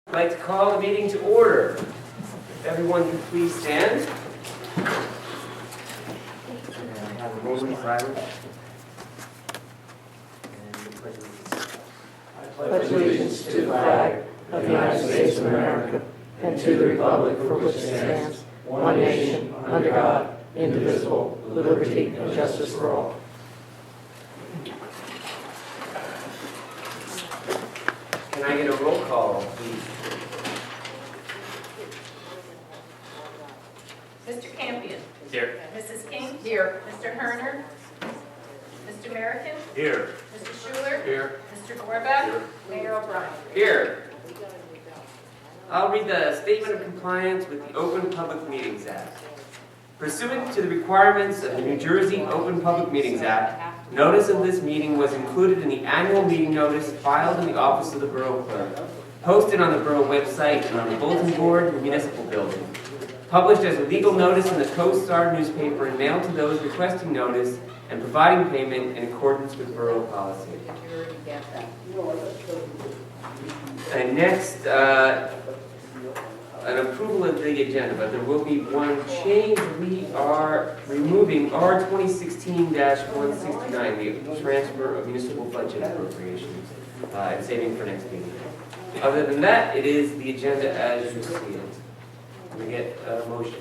I'd like to call the meeting to order. If everyone could please stand. And have a moment of silence. And the pledge of allegiance. I pledge allegiance to the flag of the United States of America and to the republic for which it stands, one nation, under God, indivisible, with liberty and justice for all. Can I get a roll call, please? Mr. Campion. Here. Mrs. King. Here. Mr. Herner. Mr. American. Here. Mr. Schuler. Here. Mr. Gorback. Here. Mayor O'Brien. Here. I'll read the Statement of Compliance with the Open Public Meetings Act. Pursuant to the requirements of the New Jersey Open Public Meetings Act, notice of this meeting was included in the annual meeting notice filed in the office of the Borough Clerk, posted on the Borough website and on the bulletin board in the municipal building, published as a legal notice in the Co-Star newspaper and mailed to those requesting notice and providing payment in accordance with Borough policy. And next, an approval of the agenda, but there will be one change. We are removing R 2016-169, the transfer of municipal budget appropriations, and saving for next meeting. Other than that, it is the agenda as you see it. Can we get a motion?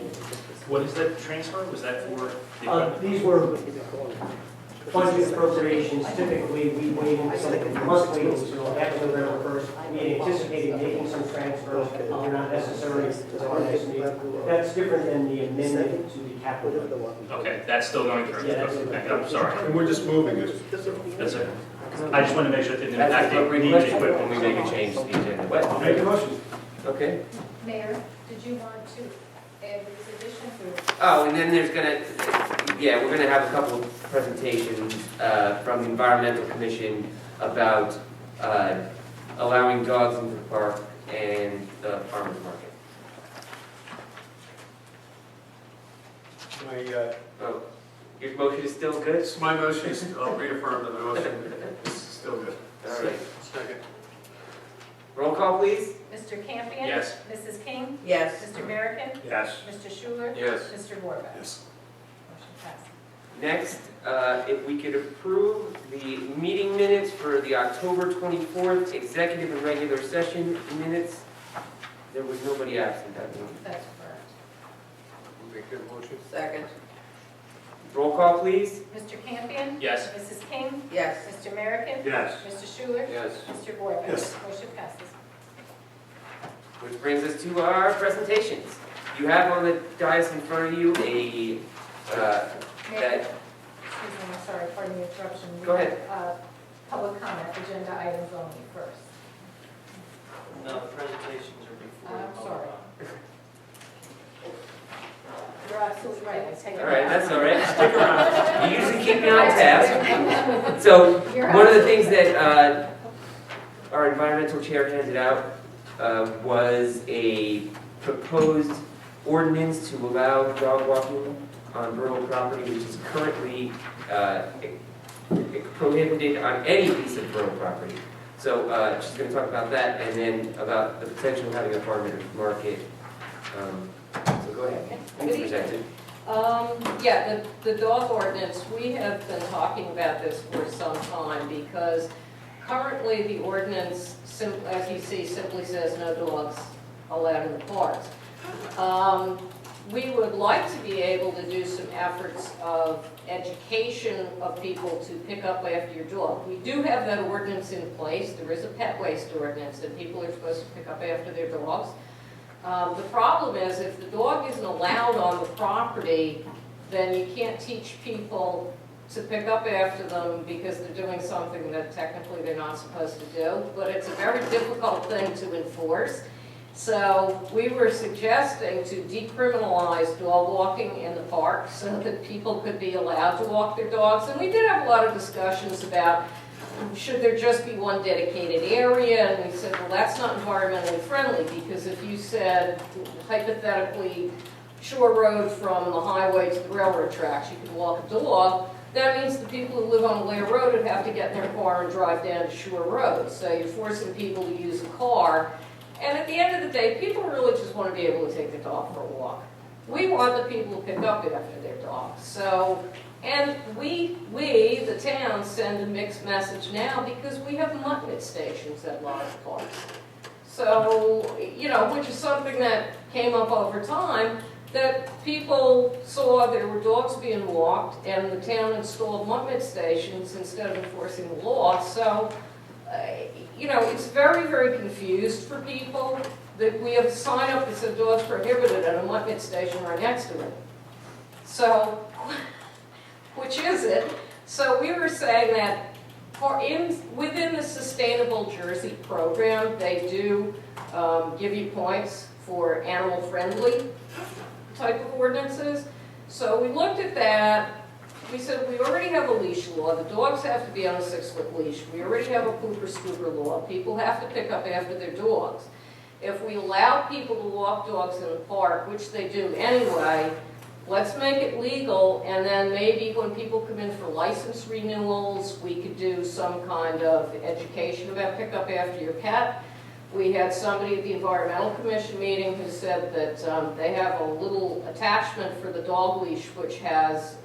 What is that transfer? Was that for? These were budget appropriations. Typically, we must wait until after November 1st. We anticipated making some transfers, they're not necessary until our next meeting. That's different than the amendment to the capital. Okay, that's still going through. Yeah, that's- Okay, I'm sorry. And we're just moving it. That's it. I just want to make sure it didn't That's impact the the appropriate needs question when equipment. we make a change to the agenda. What? Make a motion. Okay. Mayor, did you want to add these additions or? Oh, and then there's we're gonna have a couple of presentations from the Environmental Commission about allowing dogs into the park and the farmer's market. Oh, your motion is still good? My motion is, I'll reaffirm that the motion is still good. All right. Second. Roll call, please. Mr. Campion. Yes. Mrs. King. Yes. Mr. American. Yes. Mr. Schuler. Yes. Mr. Gorback. Yes. Motion passed. Next, if we could approve the meeting minutes for the October 24th executive and regular session minutes. There was nobody absent that one. That's correct. Make that motion. Second. Roll call, please. Mr. Campion. Yes. Mrs. King. Yes. Mr. American. Yes. Mr. Schuler. Yes. Mr. Gorback. Yes. Motion passes. Which brings us to our presentations. You have on the dais in front of you a, Mayor, that, excuse me, I'm sorry, pardon the interruption. We Go ahead. have, public comment, agenda items only first. No, the presentations are before. I'm sorry. You're absolutely right. I take it all right, back. that's all right. Stick around. You usually keep me on task. So, one of the things that our environmental chair handed out was a proposed ordinance to allow dog walking on borough property, which is currently prohibited on any piece of borough property. So she's going to talk about that, and then about the potential of having a farmer's market. So go ahead. Please present it. Yeah, the dog ordinance, we have been talking about this for some time because currently the ordinance, as you see, simply says no dogs allowed in the parks. We would like to be able to do some efforts of education of people to pick up after your dog. We do have that ordinance in place. There is a pet waste ordinance that people are supposed to pick up after their dogs. The problem is if the dog isn't allowed on the property, then you can't teach people to pick up after them because they're doing something that technically they're not supposed to do. But it's a very difficult thing to enforce. So we were suggesting to decriminalize dog walking in the park so that people could be allowed to walk their dogs. And we did have a lot of discussions about should there just be one dedicated area? And we said, well, that's not environmentally friendly because if you said, hypothetically, Shore Road from the highway to the railroad tracks, you can walk a dog, that means the people who live on Lair Road would have to get in their car and drive down to Shore Road. So you're forcing people to use a car. And at the end of the day, people really just want to be able to take their dog for a walk. We want the people to pick up after their dogs. So, and we, the town, send a mixed message now because we have mutt stations at large parks. So, you know, which is something that came up over time, that people saw there were dogs being walked and the town installed mutt stations instead of enforcing the law. So, you know, it's very, very confused for people that we have a sign up that says dogs prohibited and a mutt station right next to it. So, which is it? So we were saying that within the Sustainable Jersey program, they do give you points for animal-friendly type of ordinances. So we looked at that. We said we already have a leash law. The dogs have to be on a 6-foot leash. We already have a pooper scooper law. People have to pick up after their dogs. If we allow people to walk dogs in the park, which they do anyway, let's make it legal, and then maybe when people come in for license renewals, we could do some kind of education about pick up after your pet. We had somebody at the Environmental Commission meeting who said that they have a little attachment for the dog leash which has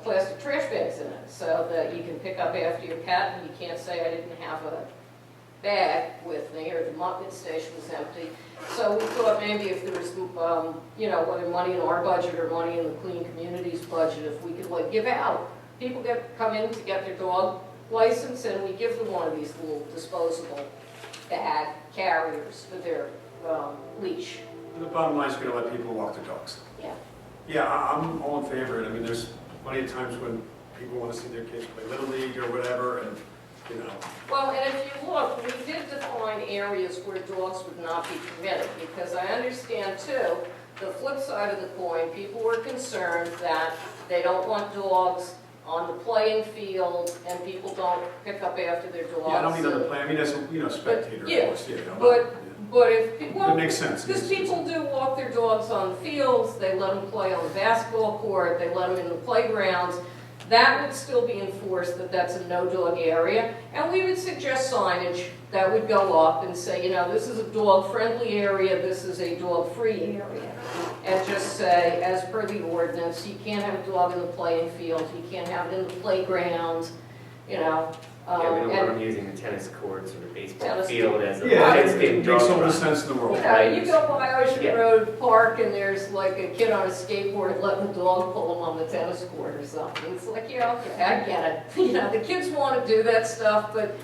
plastic trash bags in it, so that you can pick up after your pet and you can't say I didn't have a bag with me or the mutt station was empty. So we thought maybe if there was, you know, whether money in our budget or money in the Clean Communities budget, if we could like give out. People come in to get their dog license and we give them one of these little disposable bag carriers for their leash. The bottom line is we're going to let people walk their dogs. Yeah. Yeah, I'm all in favor of it. I mean, there's plenty of times when people want to see their kids play Little League or whatever, and, you know. Well, and if you look, we did define areas where dogs would not be permitted, because I understand too, the flip side of the coin, people were concerned that they don't want dogs on the playing field, and people don't pick up after their dogs. Yeah, I don't mean on the play, I mean as a, you know, spectator, yeah, of course, yeah. But if people, It makes sense. because people do walk their dogs on the fields, they let them play on the basketball court, they let them in the playgrounds, that would still be enforced that that's a no-dog area. And we would suggest signage that would go up and say, you know, this is a dog-friendly area, this is a dog-free area. And just say, as per the ordinance, you can't have a dog in the playing field, you can't have it in the playground, you know. Yeah, we don't want them using the tennis courts or the baseball Tennis field as a Yeah, landscape it dog makes all the run. sense in the world. You know, you go by Ocean Yeah. Road Park and there's like a kid on a skateboard letting the dog pull him on the tennis court or something. It's like, yeah, okay, I get it. You know, the kids want to do that stuff, but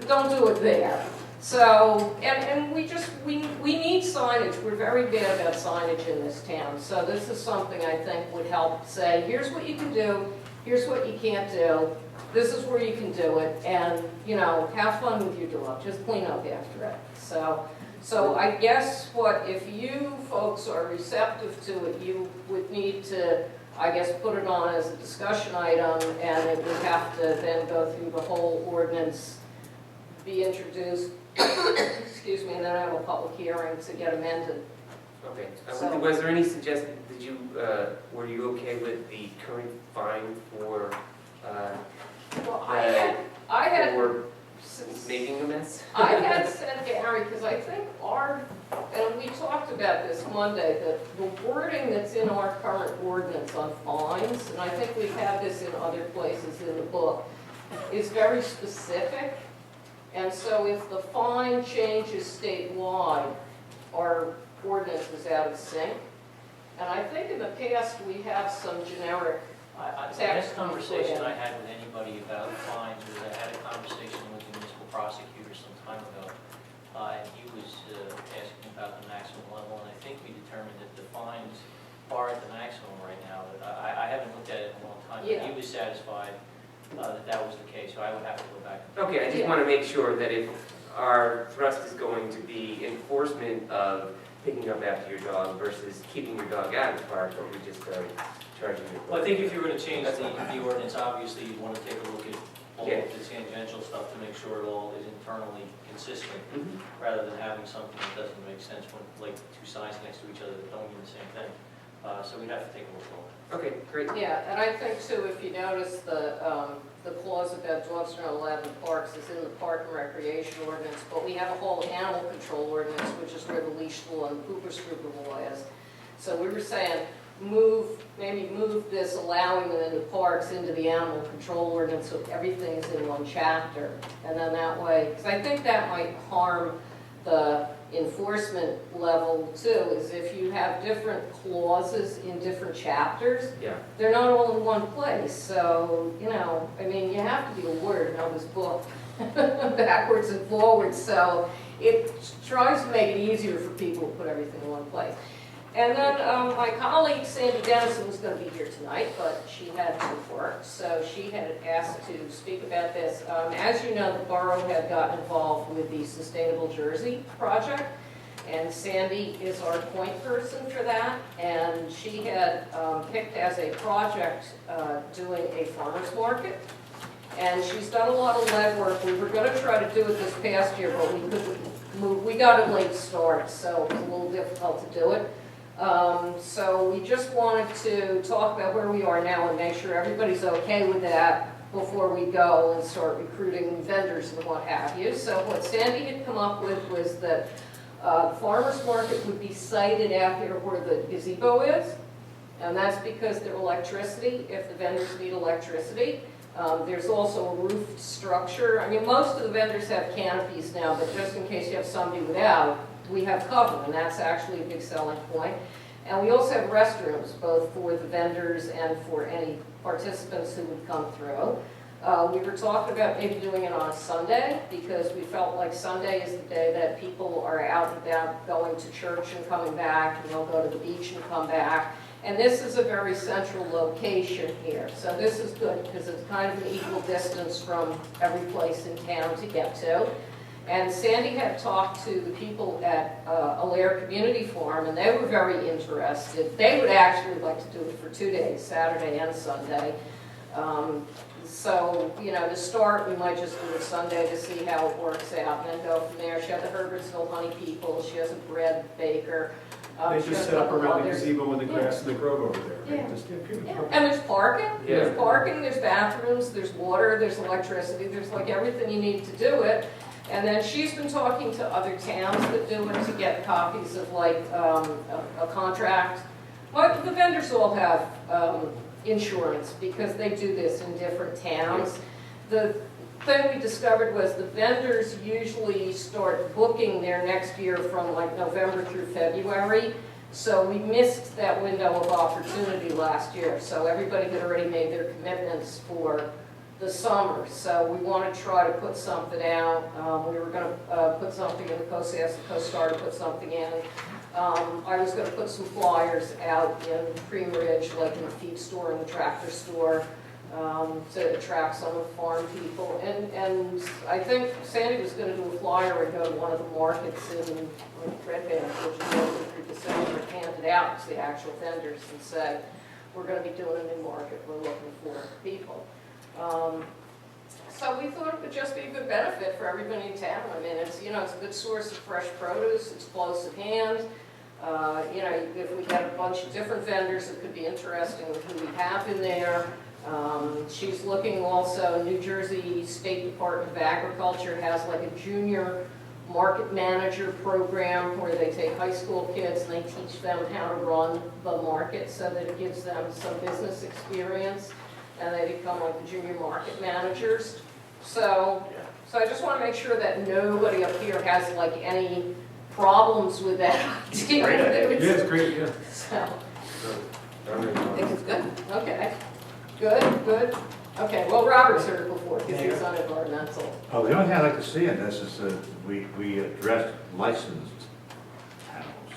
don't do it there. So, and we need signage. We're very bad about signage in this town. So this is something I think would help say, here's what you can do, here's what you can't do. This is where you can do it, and, you know, have fun with your dog. Just clean up after it. So I guess if you folks are receptive to it, you would need to, I guess, put it on as a discussion item, and it would have to then go through the whole ordinance, be introduced, excuse me, and then have a public hearing to get amended. Okay. So- Was there any suggestion, were you okay with the current fine for, Well, I had for making a mess? I had sent Gary, because I think and we talked about this Monday, that the wording that's in our current ordinance on fines, and I think we've had this in other places in the book, is very specific. And so if the fine changes statewide, our ordinance is out of sync. And I think in the past, we have some generic The last conversation I had with anybody about fines was I had a conversation with the municipal prosecutor some time ago, and he was asking about the maximum level, and I think we determined that the fines are at the maximum right now. I haven't looked at it in a long time, but he was satisfied that was the case, so I would have to go back. Okay, I just want to make sure that if our thrust is going to be enforcement of picking up after your dog versus keeping your dog out of the park, or we just charging your. Well, I think if you were going to change the ordinance, obviously you'd want to take a look at all Yeah. of the tangential stuff to make sure it all is internally consistent, rather than having something that doesn't make sense when, like, two signs next to each other that don't mean the same thing. So we'd have to take a look at all. Okay, great. Yeah, and I think too, if you notice the clause about dogs are not allowed in parks is in the park and recreation ordinance, but we have a whole animal control ordinance, which is where the leash law and the pooper scooper law is. So we were saying, maybe move this allowing them in the parks into the animal control ordinance so everything's in one chapter. And then that way, because I think that might harm the enforcement level too, is if you have different clauses in different chapters, Yeah. they're not all in one place. So, you know, I mean, you have to be a lawyer to know this book backwards and forwards. So it tries to make it easier for people to put everything in one place. And then my colleague Sandy Dennison was going to be here tonight, but she had to work, so she had asked to speak about this. As you know, the borough had gotten involved with the Sustainable Jersey project, and Sandy is our point person for that, and she had picked as a project doing a farmer's market. And she's done a lot of legwork. We were going to try to do it this past year, but we couldn't move. We got a late start, so it was a little difficult to do it. So we just wanted to talk about where we are now and make sure everybody's okay with that before we go and start recruiting vendors and what have you. So what Sandy had come up with was that the farmer's market would be sited out here where the gazebo is, and that's because there's electricity, if the vendors need electricity. There's also a roofed structure. I mean, most of the vendors have canopies now, but just in case you have somebody without, we have cover, and that's actually a big selling point. And we also have restrooms, both for the vendors and for any participants who would come through. We were talking about maybe doing it on a Sunday, because we felt like Sunday is the day that people are out and about going to church and coming back, and they'll go to the beach and come back. And this is a very central location here. So this is good, because it's kind of an equal distance from every place in town to get to. And Sandy had talked to the people at Allaire Community Farm, and they were very interested. They would actually like to do it for 2 days, Saturday and Sunday. So, you know, to start, we might just do it Sunday to see how it works out, and then go from there. She had the Herbertsville Honey People, she has a bread baker. They she just has set up a couple around the others. gazebo and the grass and the grove over there. Yeah. Just, people Yeah, come. and there's parking, Yeah. there's parking, there's bathrooms, there's water, there's electricity, there's like everything you need to do it. And then she's been talking to other towns that do it to get copies of like a contract. Well, the vendors all have insurance because they do this in different towns. The thing we discovered was the vendors usually start booking their next year from like November through February. So we missed that window of opportunity last year. So everybody had already made their commitments for the summer. So we want to try to put something out. We were going to put something in the Coast, ask the Coast Guard to put something in. I was going to put some flyers out in Cream Ridge, like in the feed store and the tractor store, to attract some of the farm people. And I think Sandy was going to do a flyer and go to one of the markets in Red Band, which is open through December, and hand it out to the actual vendors and say, we're going to be doing a new market, we're looking for people. So we thought it would just be a good benefit for everybody in town. I mean, it's, you know, it's a good source of fresh produce, it's close at hand. You know, if we had a bunch of different vendors, it could be interesting with who we have in there. She's looking also, New Jersey State Department of Agriculture has like a junior market manager program where they take high school kids and they teach them how to run the market so that it gives them some business experience. And they become like the junior market managers. So I just want to make sure that nobody up here has like any problems with that idea. Great idea. Yeah, it's great, yeah. So, I think it's good. Okay. Good. Okay, well, Robert's heard it before because he's on environmental. Oh, the only thing I'd like to see in this is that we addressed licensed animals,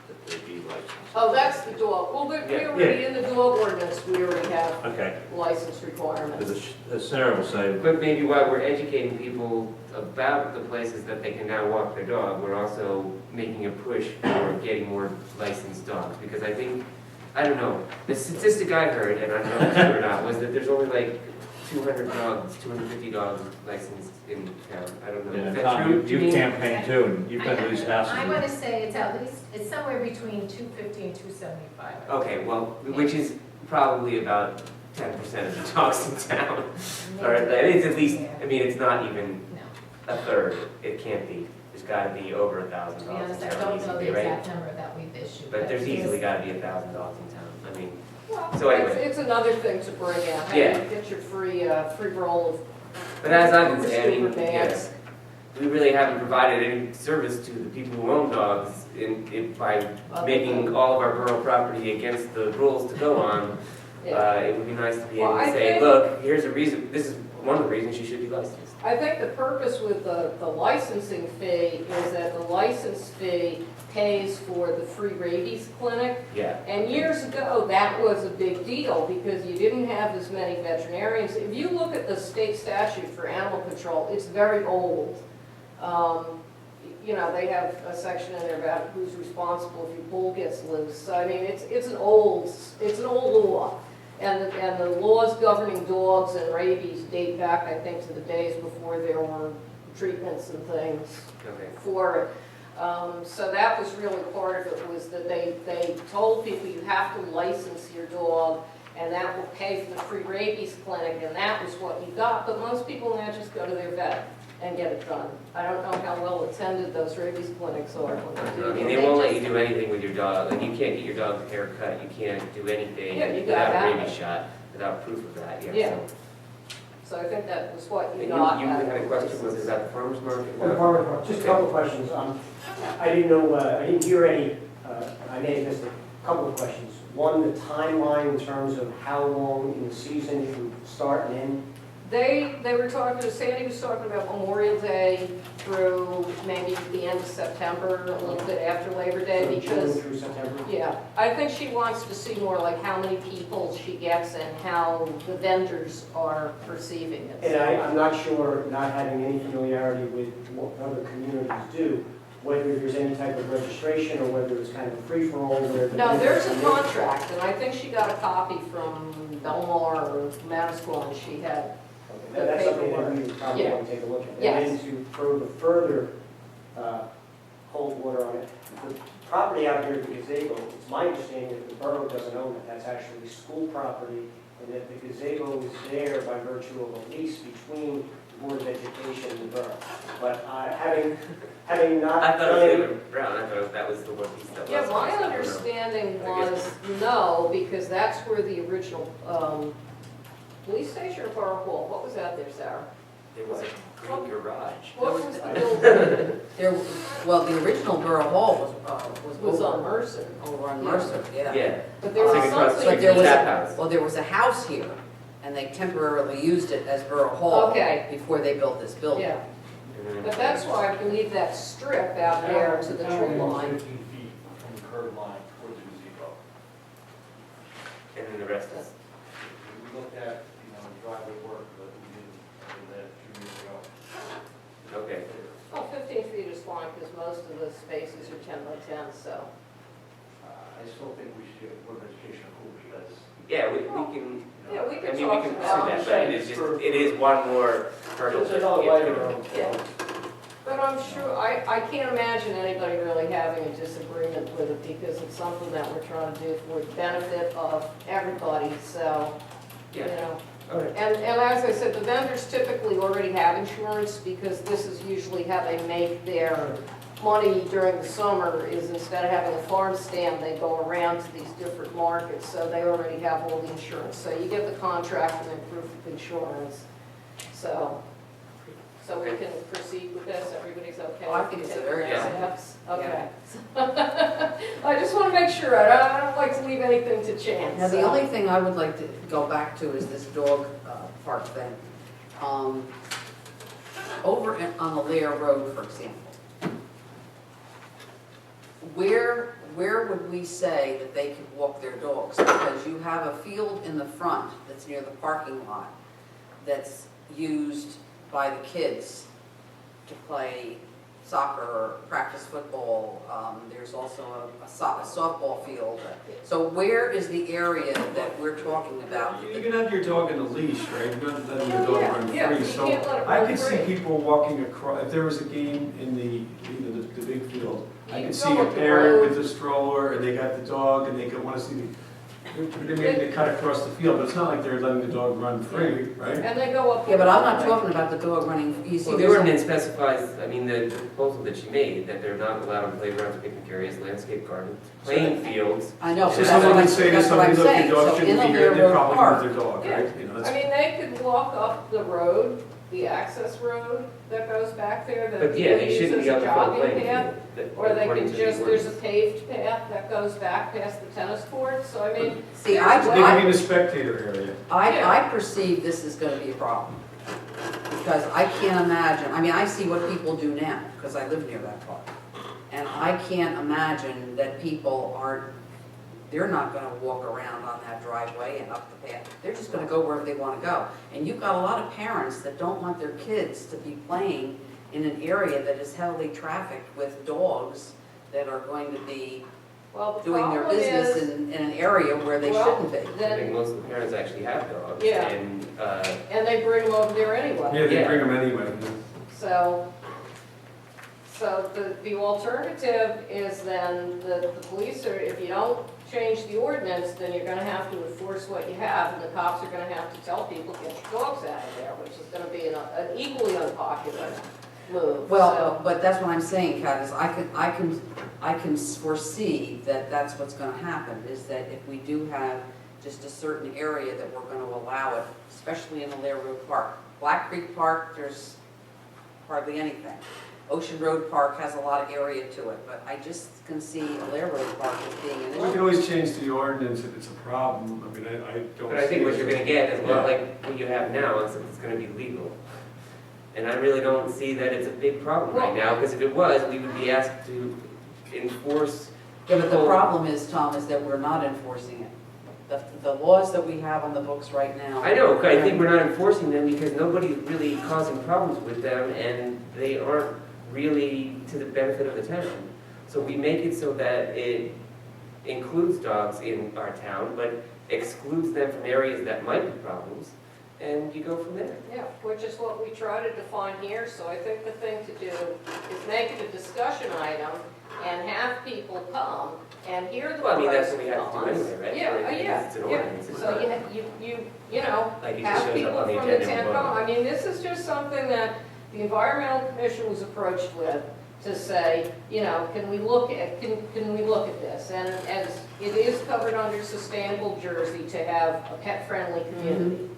that they be licensed. Oh, that's the dog. Well, we already, in the dog ordinance, we already have Okay, license requirements. because as Sarah will say, But maybe while we're educating people about the places that they can now walk their dog, we're also making a push for getting more licensed dogs. Because I think, I don't know, the statistic I heard, and I don't know if it's true or not, was that there's only like 200 dogs, 250 dogs licensed in town. I don't know. yeah, Is that Tom, true? you campaign too, and you've been to these I houses. want to say it's at least, it's somewhere between 250 and 275. Okay, well, which is probably about 10% of the dogs in town. Or it's at least, I mean, it's not even a third. It can't be. There's got to be over 1,000 To be dogs honest, in I town don't know easily, the right? exact number that we've issued. But there's it's- easily got to be 1,000 dogs in town. I mean, Well, So anyway. it's another thing to bring out. Hey, Yeah. Get your free roll of. but as I've been saying, I mean, Super bags. we really haven't provided any service to the people who own dogs by making all of our borough property against the rules to go on. Yeah. It would be nice to be Well, able to I say, think- look, here's a reason, this is one of the reasons you should be licensed. I think the purpose with the licensing fee is that the license fee pays for the free rabies clinic. Yeah. And years ago, that was a big deal because you didn't have as many veterinarians. If you look at the state statute for animal control, it's very old. You know, they have a section in there about who's responsible if your bull gets loose. So, I mean, it's an old law. And the laws governing dogs and rabies date back, I think, to the days before there were treatments and things Okay. for it. So that was really part of it, was that they told people you have to license your dog, and that will pay for the free rabies clinic, and that was what you got. But most people now just go to their vet and get it done. I don't know how well attended those rabies clinics are when they do. I mean, they won't let you do anything with your dog. Like, you can't get your dog a haircut. You can't do anything Yeah, you without gotta a have rabies it. shot, without proof of that. Yeah. So. So I think that was what you And got. you out of had a the question, license. was it about the farmer's market? Well, Farmer Market, just a couple of questions. I didn't know, I didn't hear any, I may have missed a couple of questions. One, the timeline in terms of how long in the season it would start and end. They were talking, Sandy was talking about Memorial Day through maybe the end of September, a little bit after Labor Day, So June because, through September. yeah, I think she wants to see more like how many people she gets and how the vendors are perceiving it. And I'm not sure, not having any familiarity with what other communities do, whether there's any type of registration or whether it's kind of a free-for-all where. the No, there's a vendors come in. contract, and I think she got a copy from Belmar or Manasquan, and she had. Okay, that's something that we would probably Yeah. want to take a look at. Yes. And then to further hold water on it, the property out here at the gazebo, it's my understanding that the borough doesn't own it. That's actually school property, and that the gazebo is there by virtue of a lease between the Board of Education and the borough. But having not I thought it done was any. David Brown. I thought that was the one piece that was. Yeah, my I don't know. understanding I guess- was no, because that's where the original police station or borough hall, what was out there, Sarah? There was a green garage. What was the building? Well, the original Borough Hall Was on Mercer. over on Mercer, yeah. Yeah. But there was It's like across the something. But there was, Tap house. well, there was a house here, and they temporarily used it as Borough Hall. Okay. Before they built this building. Yeah, And then- but that's why I believe that strip out there to the tree line. 15 feet from the curb line towards the gazebo. And then the rest is. We looked at, driveway work, but we did that 2 years ago. Okay. Well, 15 feet is fine, because most of the spaces are 10 by 10, so. I still think we should get Board of Education approval because, Yeah, we can, Yeah, we I can mean, we talk can about pursue that, but it is one more hurdle. There's to another get lighter through. room. Yeah. But I'm sure, I can't imagine anybody really having a disagreement with it, because it's something that we're trying to do for the benefit of everybody, so, you Yeah. know. Okay. And as I said, the vendors typically already have insurance, because this is usually how they make their money during the summer, is instead of having a farm stand, they go around to these different markets, so they already have all the insurance. So you get the contract and then proof of insurance, so we can proceed with this, everybody's okay? Oh, I think it's a very Taking good steps? Okay. I just want to make sure, I don't like to leave anything to chance. Now, the so. only thing I would like to go back to is this dog park thing. On the Lair Road, for example, where would we say that they could walk their dogs? Because you have a field in the front that's near the parking lot that's used by the kids to play soccer or practice football. There's also a softball field. So where is the area that we're talking about? You can have your dog in a leash, right? You're not letting your Oh, dog yeah, run yeah, free. you So can't let it I run could see free. people walking across, if there was a game in the big field, I You could go see a up the parent road. with a stroller and they got the dog and they could want to see They cut across the field, but it's not like they're letting the dog run free, right? And they go up. Yeah, but I'm not talking about the dog running, you see, Well, the there's ordinance specifies, I mean, the proposal that she made, that they're not allowed on playgrounds, picnic areas, landscape gardens, playing fields. I know, So but someone would that's say to what somebody, I'm look, your saying, dog so in shouldn't a be here, they're railroad probably park, with their dog, Yeah. right? You know, I that's, mean, they could walk up the road, the access road that goes back there that But yeah, people they use shouldn't as be a on the full jogging playing path. field. that- Or they according could to the just, there's a ordinance. paved path that goes back past the tennis court, so I mean. see, they can be I, in the spectator area. I perceive this is gonna be a problem. Because I can't imagine, I mean, I see what people do now, because I live near that park. And I can't imagine that people aren't, they're not gonna walk around on that driveway and up the path. They're just gonna go wherever they wanna go. And you've got a lot of parents that don't want their kids to be playing in an area that is heavily trafficked with dogs that are going to be Well, the doing their problem business is, in an area where they Well, shouldn't be. I think then, most of the parents actually have dogs. Yeah. And, they bring them over there anyway. Yeah, they Yeah. bring them anyway. So the alternative is then the police are, if you don't change the ordinance, then you're gonna have to enforce what you have, and the cops are gonna have to tell people, get your dogs out of there, which is gonna be an equally unpopular move. Well, but that's what I'm saying, Kat, is I can foresee that that's what's gonna happen, is that if we do have just a certain area that we're gonna allow it, especially in the Lair Road Park. Black Creek Park, there's hardly anything. Ocean Road Park has a lot of area to it, but I just can see Lair Road Park as being an We can issue. always change the ordinance if it's a problem. I mean, I don't. but I think see what it. you're gonna get is a lot Yeah. like what you have now, except it's gonna be legal. And I really don't see that it's a big problem right now, because if it was, we would be asked to enforce. Yeah, but the problem is, Tom, is that we're not enforcing it. The laws that we have on the books right now. I know, I think we're not enforcing them because nobody's really causing problems with them, and they aren't really to the benefit of the town. So we make it so that it includes dogs in our town, but excludes them from areas that might be problems, and you go from there. Yeah, which is what we try to define here, so I think the thing to do is make it a discussion item and have people come and hear the Well, I mean, that's pros what we and have to do cons. anyway, right? Yeah, Or yeah, it's an yeah. ordinance, it's So not- you know, Like it just have shows up people on the from the agenda town above. come. I mean, this is just something that the Environmental Commission was approached with to say, you know, can we look at this? And as it is covered under Sustainable Jersey to have a pet-friendly community.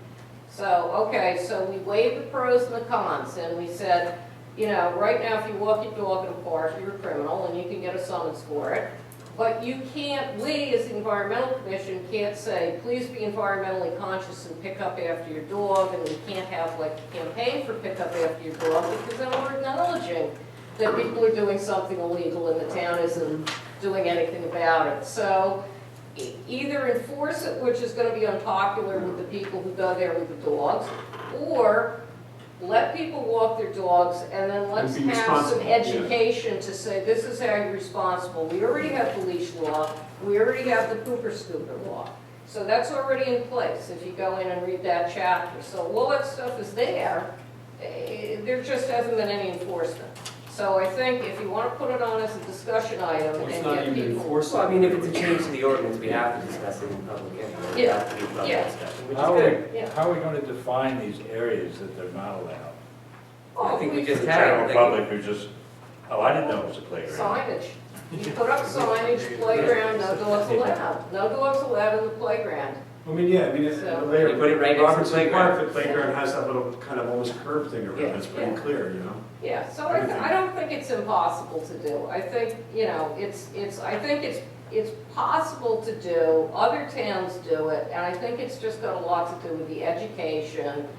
So, okay, so we weighed the pros and the cons, and we said, you know, right now, if you walk your dog in a park, you're a criminal, and you can get a summons for it. But you can't, we as the Environmental Commission can't say, please be environmentally conscious and pick up after your dog, and we can't have like a campaign for pick up after your dog, because then we're acknowledging that people are doing something illegal and the town isn't doing anything about it. So either enforce it, which is going to be unpopular with the people who go there with the dogs, or let people walk their dogs, and then let's And be have some responsible, yeah. education to say, this is how you're responsible. We already have the leash law, we already have the pooper scooper law. So that's already in place, if you go in and read that chapter. So all that stuff is there, there just hasn't been any enforcement. So I think if you want to put it on as a discussion item Well, it's and not get even people. enforced. Well, I mean, if it's a change to the ordinance, we have to discuss it in public anyway. It Yeah, has to be a public yeah. discussion, which How is are good. we, Yeah. how are we going to define these areas that they're not allowed? I think we just The had general it. public who just, oh, I didn't know it was a playground. Signage. You put up signage, playground, no dogs allowed. No dogs allowed in the playground. I mean, yeah, I mean, it's, So- there, You put it right next to the Robertson playground. Park, the playground has that little kind of almost curved thing around it, it's pretty Yeah. clear, you know? Yeah, so I don't think it's impossible to do. I think, you know, I think it's possible to do. Other towns do it, and I think it's just got a lot to do with the education.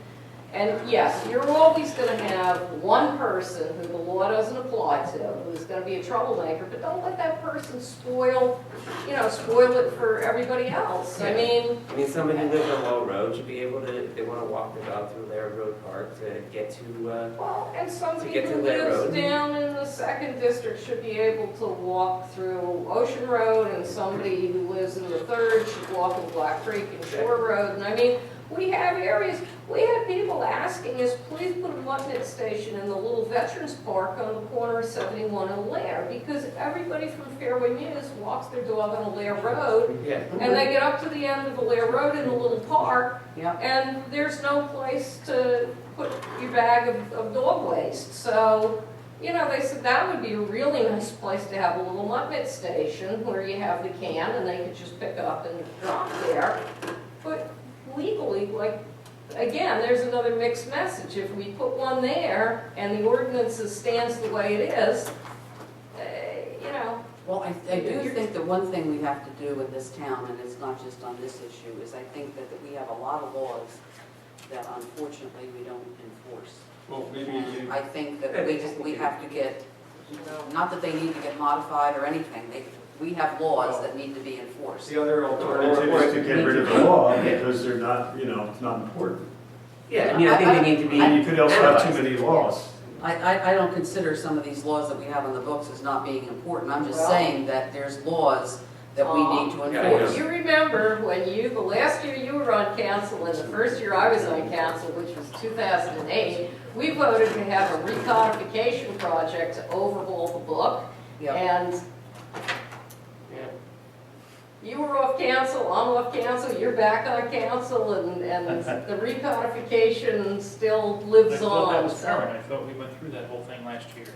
And yes, you're always going to have one person who the law doesn't apply to, who's going to be a troublemaker, but don't let that person spoil it for everybody else. I mean, Somebody who lives on Low Road should be able to, if they want to walk their dog through Laird Road Park to get to, well, and somebody get to who that lives road. down in the second district should be able to walk through Ocean Road, and somebody who lives in the third should walk in Black Creek and Shore Road. And I mean, We have areas, we had people asking us, please put a Mutton station in the little Veterans Park on the corner of 71 and Lair, because everybody from Fairway Mews walks their dog on a Lair Road, Yeah. and they get up to the end of the Lair Road in a little park, Yep. and there's no place to put your bag of dog waste. So, you know, they said that would be a really nice place to have a little Mutton station where you have the can and they could just pick it up and drop there. But legally, like, again, there's another mixed message. If we put one there and the ordinance stands the way it is, you know. Well, I do think the one thing we have to do in this town, and it's not just on this issue, is I think that we have a lot of laws that unfortunately we don't enforce. Well, maybe And you, I think that we have to get, not that they need to get modified or anything, we have laws that need to be enforced. the other alternative is to get rid of the law because they're not, it's not important. Yeah, I mean, I think they need to be. And you could also have too analyzed. many laws. I don't consider some of these laws that we have on the books as not being important. I'm just Well- saying that there's laws that we need to Yeah, enforce. You remember when the last year you were on council and the first year I was on council, which was 2008, we voted to have a recodification project to overhaul the book. Yep. And you were off council, I'm off council, you're back on council, and the recodification still lives I thought that on. was so- current, I thought we went through that whole thing last year.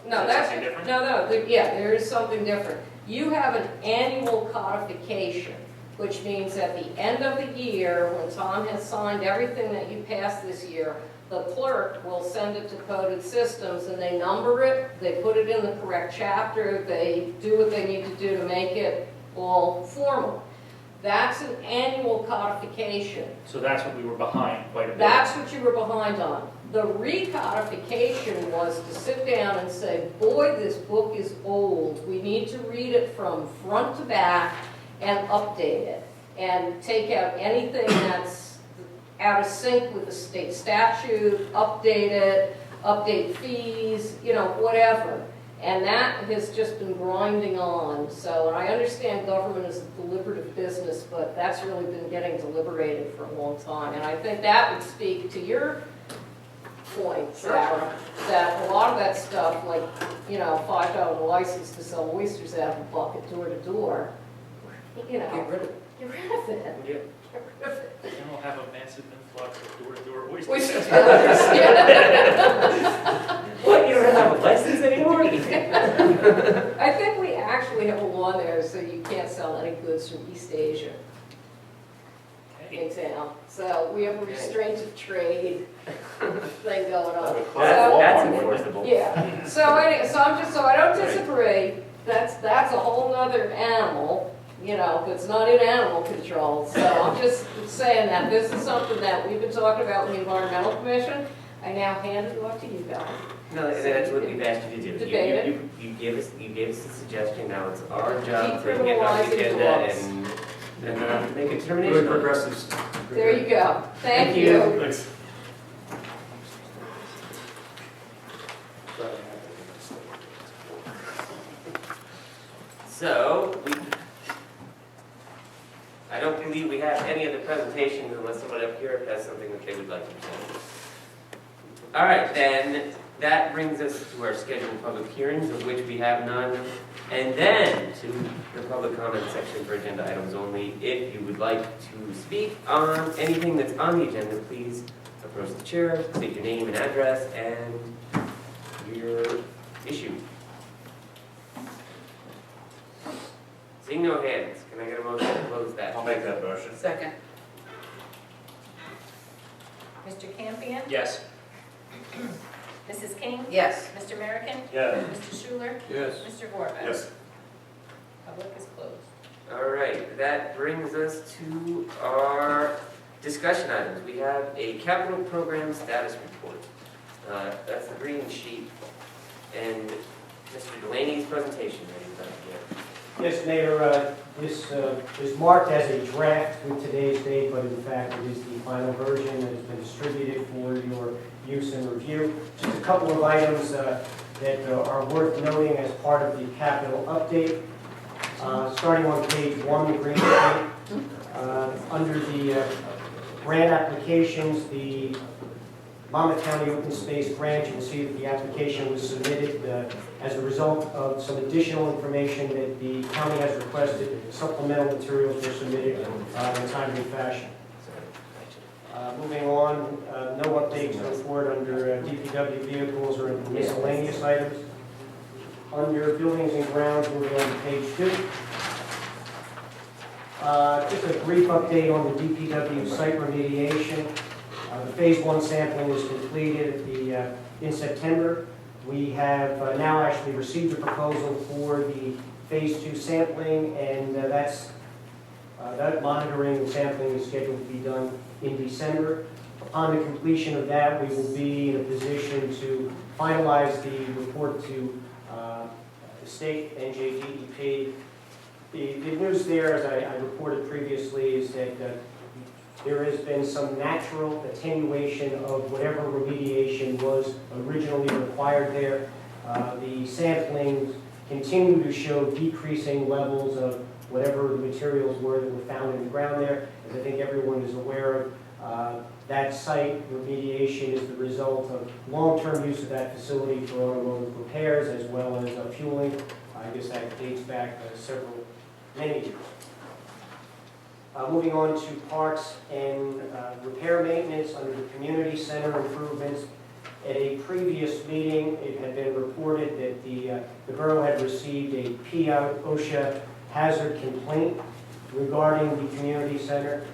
No, Is that that's, something different? yeah, there is something different. You have an annual codification, which means at the end of the year, when Tom has signed everything that you passed this year, the clerk will send it to Coded Systems and they number it, they put it in the correct chapter, they do what they need to do to make it all formal. That's an annual codification. So that's what we were behind quite a bit. That's what you were behind on. The recodification was to sit down and say, boy, this book is old. We need to read it from front to back and update it. And take out anything that's out of sync with the state statute, update it, update fees, whatever. And that has just been grinding on. So, and I understand government is a deliberative business, but that's really been getting deliberated for a long time. And I think that would speak to your point, Sarah, that a lot of that stuff, like, $5 license to sell oysters out of a bucket door to door, Get rid of it. get rid of it. Yeah. Get rid of it. Then we'll have a massive influx of door-to-door oyster Oyster sales. sellers, yeah. What, you don't have a license anymore? I think we actually have a law there, so you can't sell any goods from East Asia in town. So we have a restraint of trade thing going on. So, That's enforceable. yeah, so anyway, so I don't disagree, that's a whole nother animal, that's not in animal control. So I'm just saying that this is something that we've been talking about in the Environmental Commission. I now hand it off to you guys. No, that's what we've asked you to do. Debate it. You gave us a suggestion, now it's our job to get it on the Decriminalizing agenda dogs. and make a determination. Really on it. progressives. There you go. Thank Thank you. you. Thanks. So, I don't believe we have any other presentations unless someone up here has something that they would like to present. All right, then, that brings us to our scheduled public hearings, of which we have none. And then to the public comment section for agenda items only. If you would like to speak on anything that's on the agenda, please approach the chair, state your name and address, and your issue. Seeing no hands, can I get a motion to close that? I'll make that motion. Second. Mr. Campion? Yes. Mrs. King? Yes. Mr. American? Yeah. Mr. Schuler? Yes. Mr. Gorback? Yes. Public is closed. All right, that brings us to our discussion items. We have a capital program status report. That's the green sheet. And Mr. Delaney's presentation that he's done here. Yes, Mayor, this is marked as a draft with today's date, but in fact it is the final version that has been distributed for your use and review. Just a couple of items that are worth noting as part of the capital update. Starting on page 1, the green sheet, Under the grant applications, the Monmouth County Open Space Grant, you can see that the application was submitted as a result of some additional information that the county has requested. Supplemental materials were submitted in a timely fashion. Moving on, no updates to report under DPW vehicles or miscellaneous items. Under buildings and grounds, we're going to page 2. Just a brief update on the DPW site remediation. The phase 1 sampling was completed in September. We have now actually received a proposal for the phase 2 sampling, and that monitoring and sampling is scheduled to be done in December. Upon the completion of that, we will be in a position to finalize the report to the state NJDEP. The news there, as I reported previously, is that there has been some natural attenuation of whatever remediation was originally required there. The samplings continue to show decreasing levels of whatever the materials were that were found in the ground there. As I think everyone is aware of, that site remediation is the result of long-term use of that facility for automotive repairs as well as fueling. I guess that dates back many years. Moving on to parks and repair maintenance under the community center improvements. At a previous meeting, it had been reported that the borough had received a OSHA hazard complaint regarding the community center.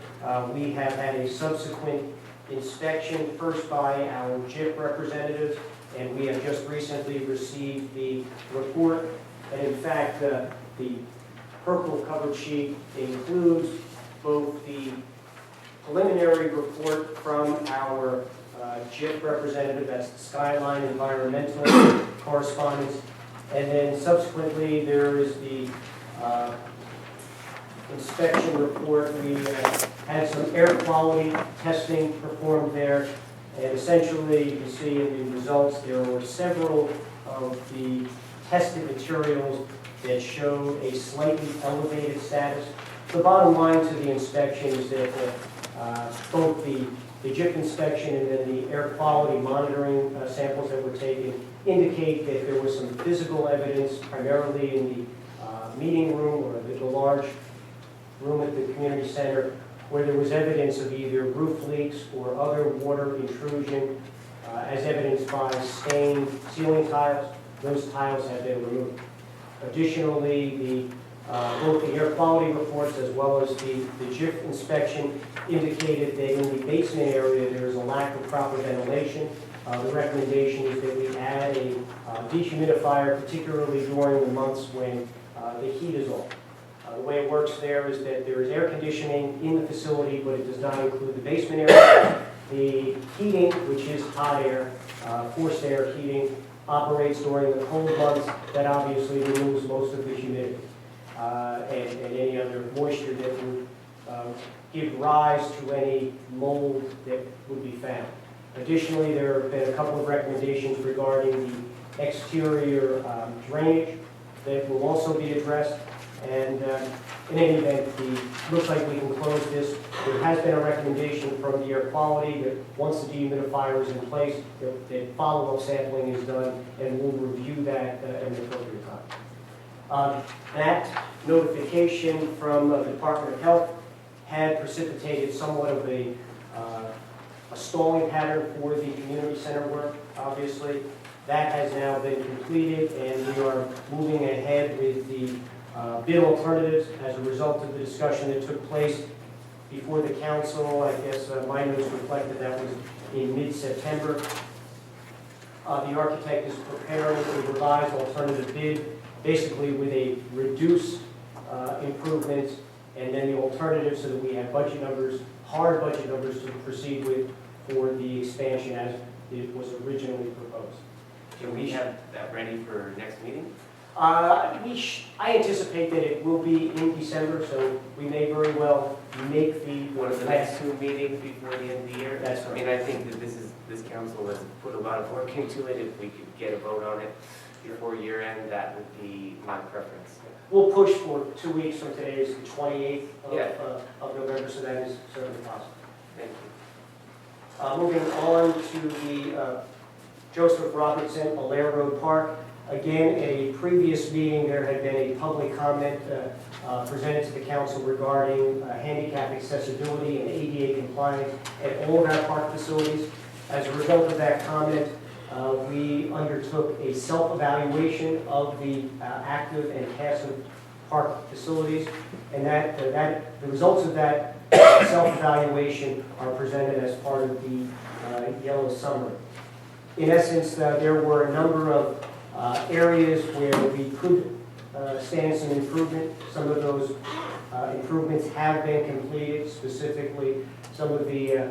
We have had a subsequent inspection, first by our JIP representatives, and we have just recently received the report. And in fact, the purple covered sheet includes both the preliminary report from our JIP representative, that's the Skyline Environmental correspondence, and then subsequently there is the inspection report. We had some air quality testing performed there, and essentially you can see in the results there were several of the tested materials that showed a slightly elevated status. The bottom line to the inspection is that both the JIP inspection and then the air quality monitoring samples that were taken indicate that there was some physical evidence, primarily in the meeting room or the large room at the community center, where there was evidence of either roof leaks or other water intrusion, as evidenced by stained ceiling tiles. Those tiles have been removed. Additionally, both the air quality reports as well as the JIF inspection indicated that in the basement area there is a lack of proper ventilation. The recommendation is that we add a dehumidifier, particularly during the months when the heat is off. The way it works there is that there is air conditioning in the facility, but it does not include the basement area. The heating, which is hot air, forced air heating, operates during the cold months. That obviously removes most of the humidity and any other moisture that would give rise to any mold that would be found. Additionally, there have been a couple of recommendations regarding the exterior drainage that will also be addressed. And in any event, it looks like we can close this. There has been a recommendation from the air quality that once the dehumidifier is in place, that follow-up sampling is done, and we'll review that at the appropriate time. That notification from the Department of Health had precipitated somewhat of a stalling pattern for the community center work, obviously. That has now been completed, and we are moving ahead with the bid alternatives as a result of the discussion that took place before the council. I guess my notes reflected that was in mid-September. The architect is preparing a revised alternative bid, basically with a reduced improvements, and then the alternative so that we have budget numbers, hard budget numbers to proceed with for the expansion as it was originally proposed. Can we have that ready for next meeting? I anticipate that it will be in December, so we may very well make the One of the next two meetings before the end of the year? That's I mean, I think that this council has put a lot of work into it. If we could get a vote on it before year end, that would be my preference. we'll push for 2 weeks from today, is the 28th Yeah. of November, so that is certainly possible. Thank you. Moving on to the Joseph Robertson, Alaire Road Park. Again, at a previous meeting, there had been a public comment presented to the council regarding handicap accessibility and ADA compliance at all of our park facilities. As a result of that comment, we undertook a self-evaluation of the active and passive park facilities, and the results of that self-evaluation are presented as part of the yellow summary. In essence, there were a number of areas where we could stand some improvement. Some of those improvements have been completed, specifically some of the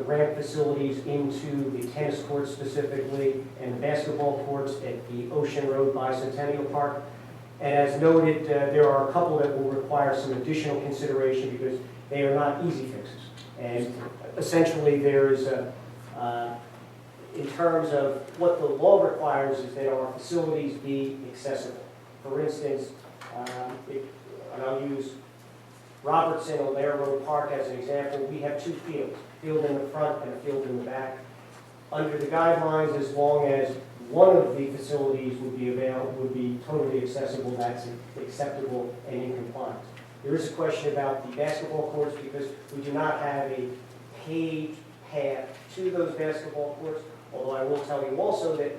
ramp facilities into the tennis courts specifically, and the basketball courts at the Ocean Road Bicentennial Park. And as noted, there are a couple that will require some additional consideration because they are not easy fixes. And essentially there is in terms of what the law requires is that our facilities be accessible. For instance, and I'll use Robertson, Alaire Road Park as an example, we have 2 fields, a field in the front and a field in the back. Under the guidelines, as long as one of the facilities would be totally accessible, that's acceptable and in compliance. There is a question about the basketball courts because we do not have a paved path to those basketball courts, although I will tell you also that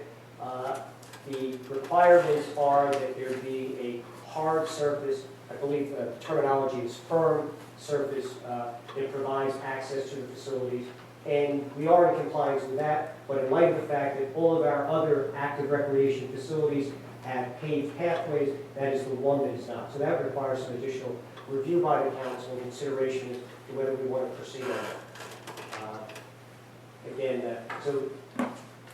the requirements are that there be a hard surface, I believe the terminology is firm surface that provides access to the facilities. And we are in compliance with that, but in light of the fact that all of our other active recreation facilities have paved pathways, that is the one that is not. So that requires some additional review by the council and consideration as to whether we want to proceed on that. So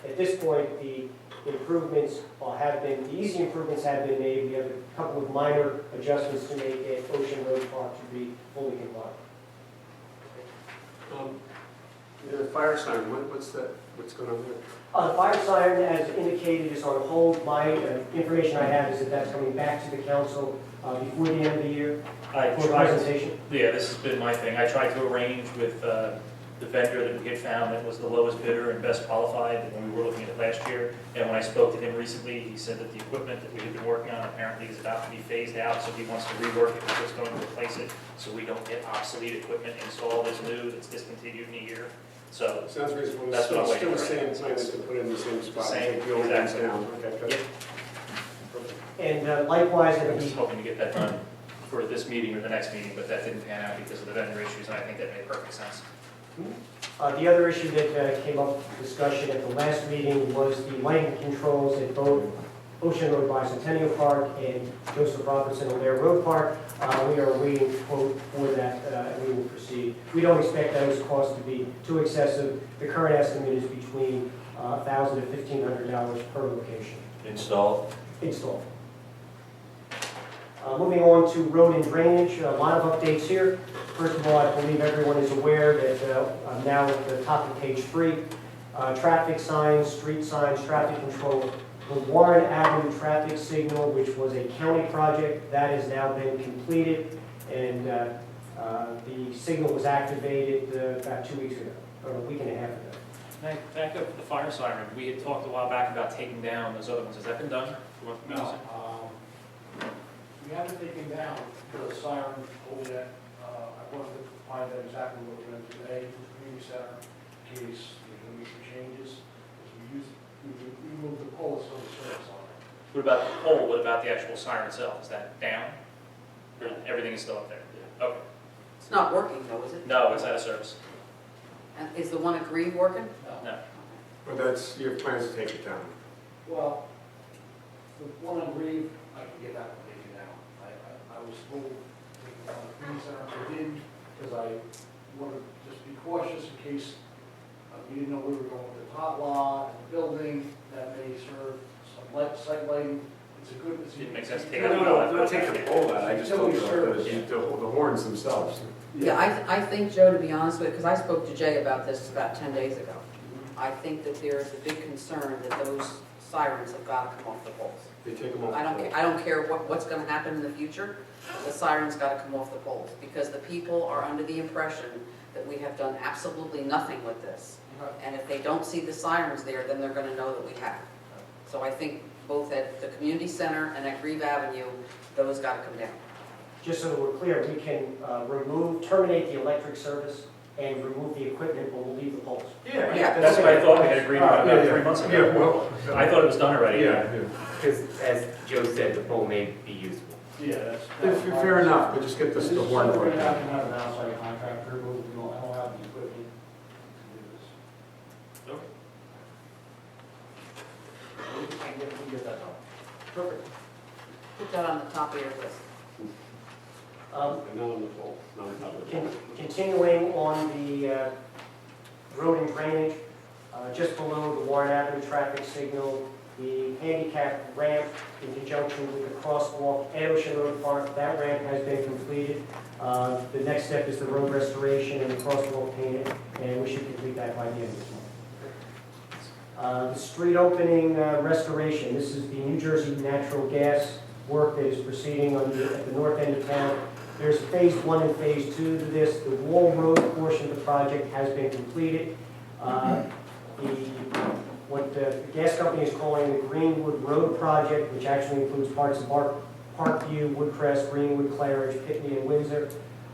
at this point, the improvements the easy improvements have been made. We have a couple of minor adjustments to make at Ocean Road Park to be fully compliant. The fire siren, what's going on there? The fire siren, as indicated, is on hold. My information I have is that that's coming back to the council before the end of the year for presentation. Yeah, this has been my thing. I tried to arrange with the vendor that we had found that was the lowest bidder and best qualified when we were looking at it last year. And when I spoke to him recently, he said that the equipment that we had been working on apparently is about to be phased out, so he wants to rework it, we're just going to replace it, so we don't get obsolete equipment installed as new that's discontinued in a year. So Sounds reasonable. That's what I'm It's still waiting the for. same plan to put in the same spot. Same, Take the old ones exactly. down. Okay, good. And likewise, I'm at just the hoping to get that done for this meeting or the next meeting, but that didn't pan out because of the vendor issues, and I think that made perfect sense. the other issue that came up for discussion at the last meeting was the lighting controls at both Ocean Road Bicentennial Park and Joseph Robertson Alaire Road Park. We are waiting quote for that, and we will proceed. We don't expect those costs to be too excessive. The current estimate is between $1,000 to $1,500 per location. Installed? Installed. Moving on to road and drainage, a lot of updates here. First of all, I believe everyone is aware that I'm now at the top of page 3. Traffic signs, street signs, traffic control. The Warren Avenue traffic signal, which was a county project, that has now been completed, and the signal was activated about 2 weeks ago, or a week and a half ago. Back up to the fire siren, we had talked a while back about taking down those other ones. Has that been done? No, we haven't taken down the siren over yet. I wanted to find out exactly what we're going to do today with the community center in case there's going to be some changes. Because we moved the poles from the service on it. What about the pole? What about the actual siren itself? Is that down? Or everything is still up there? Okay. It's not working though, is it? No, it's out of service. And is the one at Green working? No. But that's, you have plans to take it down. Well, the one on Reeve, I can get that one taken down. I was told to take it down the community center. I didn't because I wanted to just be cautious in case we didn't know we were going with the top lot and the building that may serve some site lighting. It's a good. Didn't make sense to take No, it no, out. no, not take the pole out, I just told you about Yeah. the horns themselves. Yeah, I think, Joe, to be honest with you, because I spoke to Jay about this about 10 days ago. I think that there is a big concern that those sirens have got to come off the poles. They take them off. I don't care what's going to happen in the future, the sirens got to come off the poles, because the people are under the impression that we have done absolutely nothing with this. And if they don't see the sirens there, then they're going to know that we have. So I think both at the community center and at Grieve Avenue, those got to come down. Just so that we're clear, we can terminate the electric service and remove the equipment when we leave the poles. Yeah. That's what I thought we had agreed about Yeah, 3 months Yeah, ago. well, I thought it was done already. yeah. Because as Joe said, the pole may be useful. Yeah, Fair enough, but just get This this is to one something point. we're not gonna have an outside contractor, but I don't have the equipment to do this. Okay. We can get that done. Perfect. Put that on the top of your list. And not on the pole, not on top of the pole. Continuing on the road and drainage, just below the Warren Avenue traffic signal, the handicap ramp in conjunction with the crosswalk at Ocean Road Park, that ramp has been completed. The next step is the road restoration and the crosswalk painting, and we should complete that by the end of this month. The street opening restoration, this is the New Jersey natural gas work that is proceeding at the north end of town. There's phase 1 and phase 2 to this. The Wall Road portion of the project has been completed. What the gas company is calling the Greenwood Road project, which actually includes parts of Parkview, Woodcrest, Greenwood, Claridge, Pitney, and Windsor.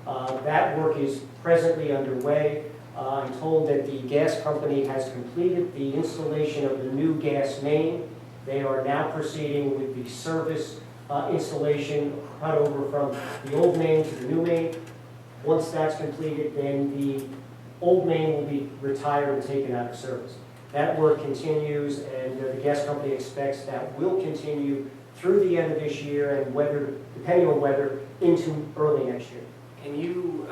That work is presently underway. I'm told that the gas company has completed the installation of the new gas main. They are now proceeding with the service installation cut over from the old main to the new main. Once that's completed, then the old main will be retired and taken out of service. That work continues, and the gas company expects that will continue through the end of this year and weather, depending on weather, into early next year. Can you,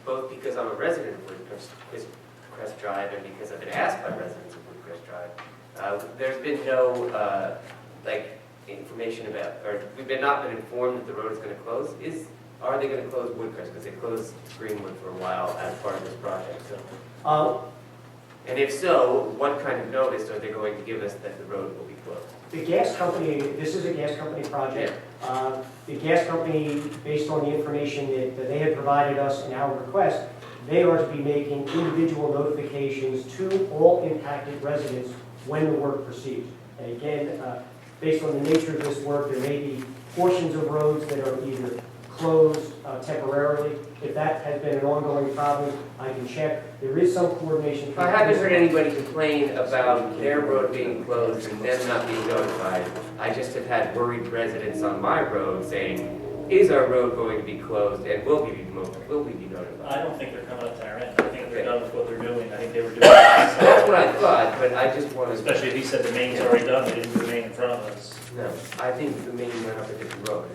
both because I'm a resident of Woodcrest Drive and because I've been asked by residents of Woodcrest Drive, there's been no, information about, or we've not been informed that the road is going to close. Are they going to close Woodcrest? Because they closed Greenwood for a while as part of this project. So. And if so, what kind of notice are they going to give us that the road will be closed? The gas company, this is a gas company project. The gas company, based on the information that they have provided us in our request, they are to be making individual notifications to all impacted residents when the work proceeds. And again, based on the nature of this work, there may be portions of roads that are either closed temporarily. If that has been an ongoing problem, I can check. There is some coordination. I haven't heard anybody complain about their road being closed and them not being notified. I just have had worried residents on my road saying, is our road going to be closed and will we be notified? I don't think they're coming up to our end. I think they're done with what they're doing. I think they were doing it. That's what I thought, but I just wanted to... Especially if he said the main's already done, they didn't do the main in front of us. No, I think the main went up a different road.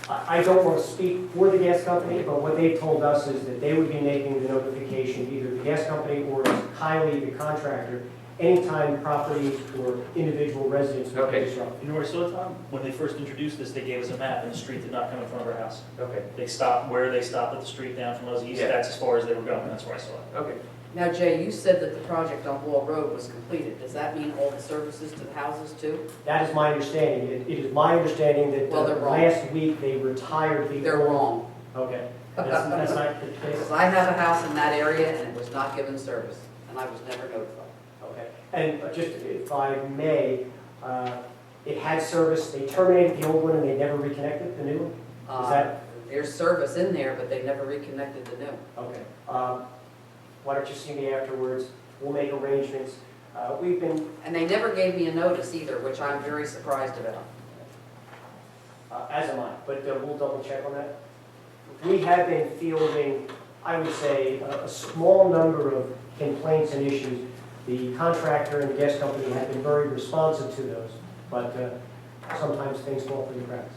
I don't want to speak for the gas company, but what they've told us is that they would be making the notification, either the gas company or Kylie, the contractor, anytime properties or individual residents would be disrupted. You know where I saw it, Tom? When they first introduced this, they gave us a map, and the street did not come in front of our house. Okay. They stopped where they stopped at the street down from us east. Yeah. That's as far as they were going. That's where I saw it. Okay. Now, Jay, you said that the project on Wall Road was completed. Does that mean all the services to the houses too? That is my understanding. It is my understanding that Well, they're wrong. last week they retired the... They're wrong. Okay. That's not the case. Because I have a house in that area and it was not given service, and I was never notified. Okay. And just if I may, it had service, they terminated the old one and they never reconnected the new one? Is that... There's service in there, but they never reconnected the new. Okay. Why don't you see me afterwards? We'll make arrangements. We've been, And they never gave me a notice either, which I'm very surprised about. as am I, but we'll double check on that. We have been fielding, I would say, a small number of complaints and issues. The contractor and the gas company have been very responsive to those, but sometimes things fall through the cracks.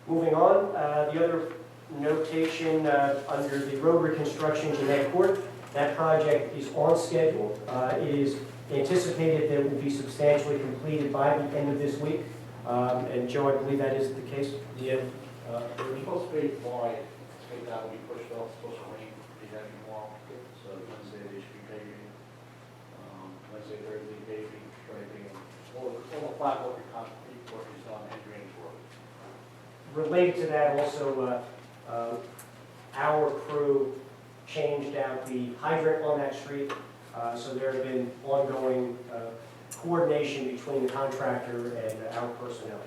Moving on, the other notation under the road reconstruction Jeanette Court, that project is on schedule. It is anticipated that it will be substantially completed by the end of this week. And Joe, I believe that is the case? Yeah. It was supposed to be July, I think that will be pushed off, it's supposed to rain pretty heavy tomorrow, so Wednesday they should be paving. Wednesday, Thursday, paving, striping, and all the flat work and concrete work is done and drainage work. Related to that also, our crew changed out the hydrant on that street, so there have been ongoing coordination between the contractor and our personnel.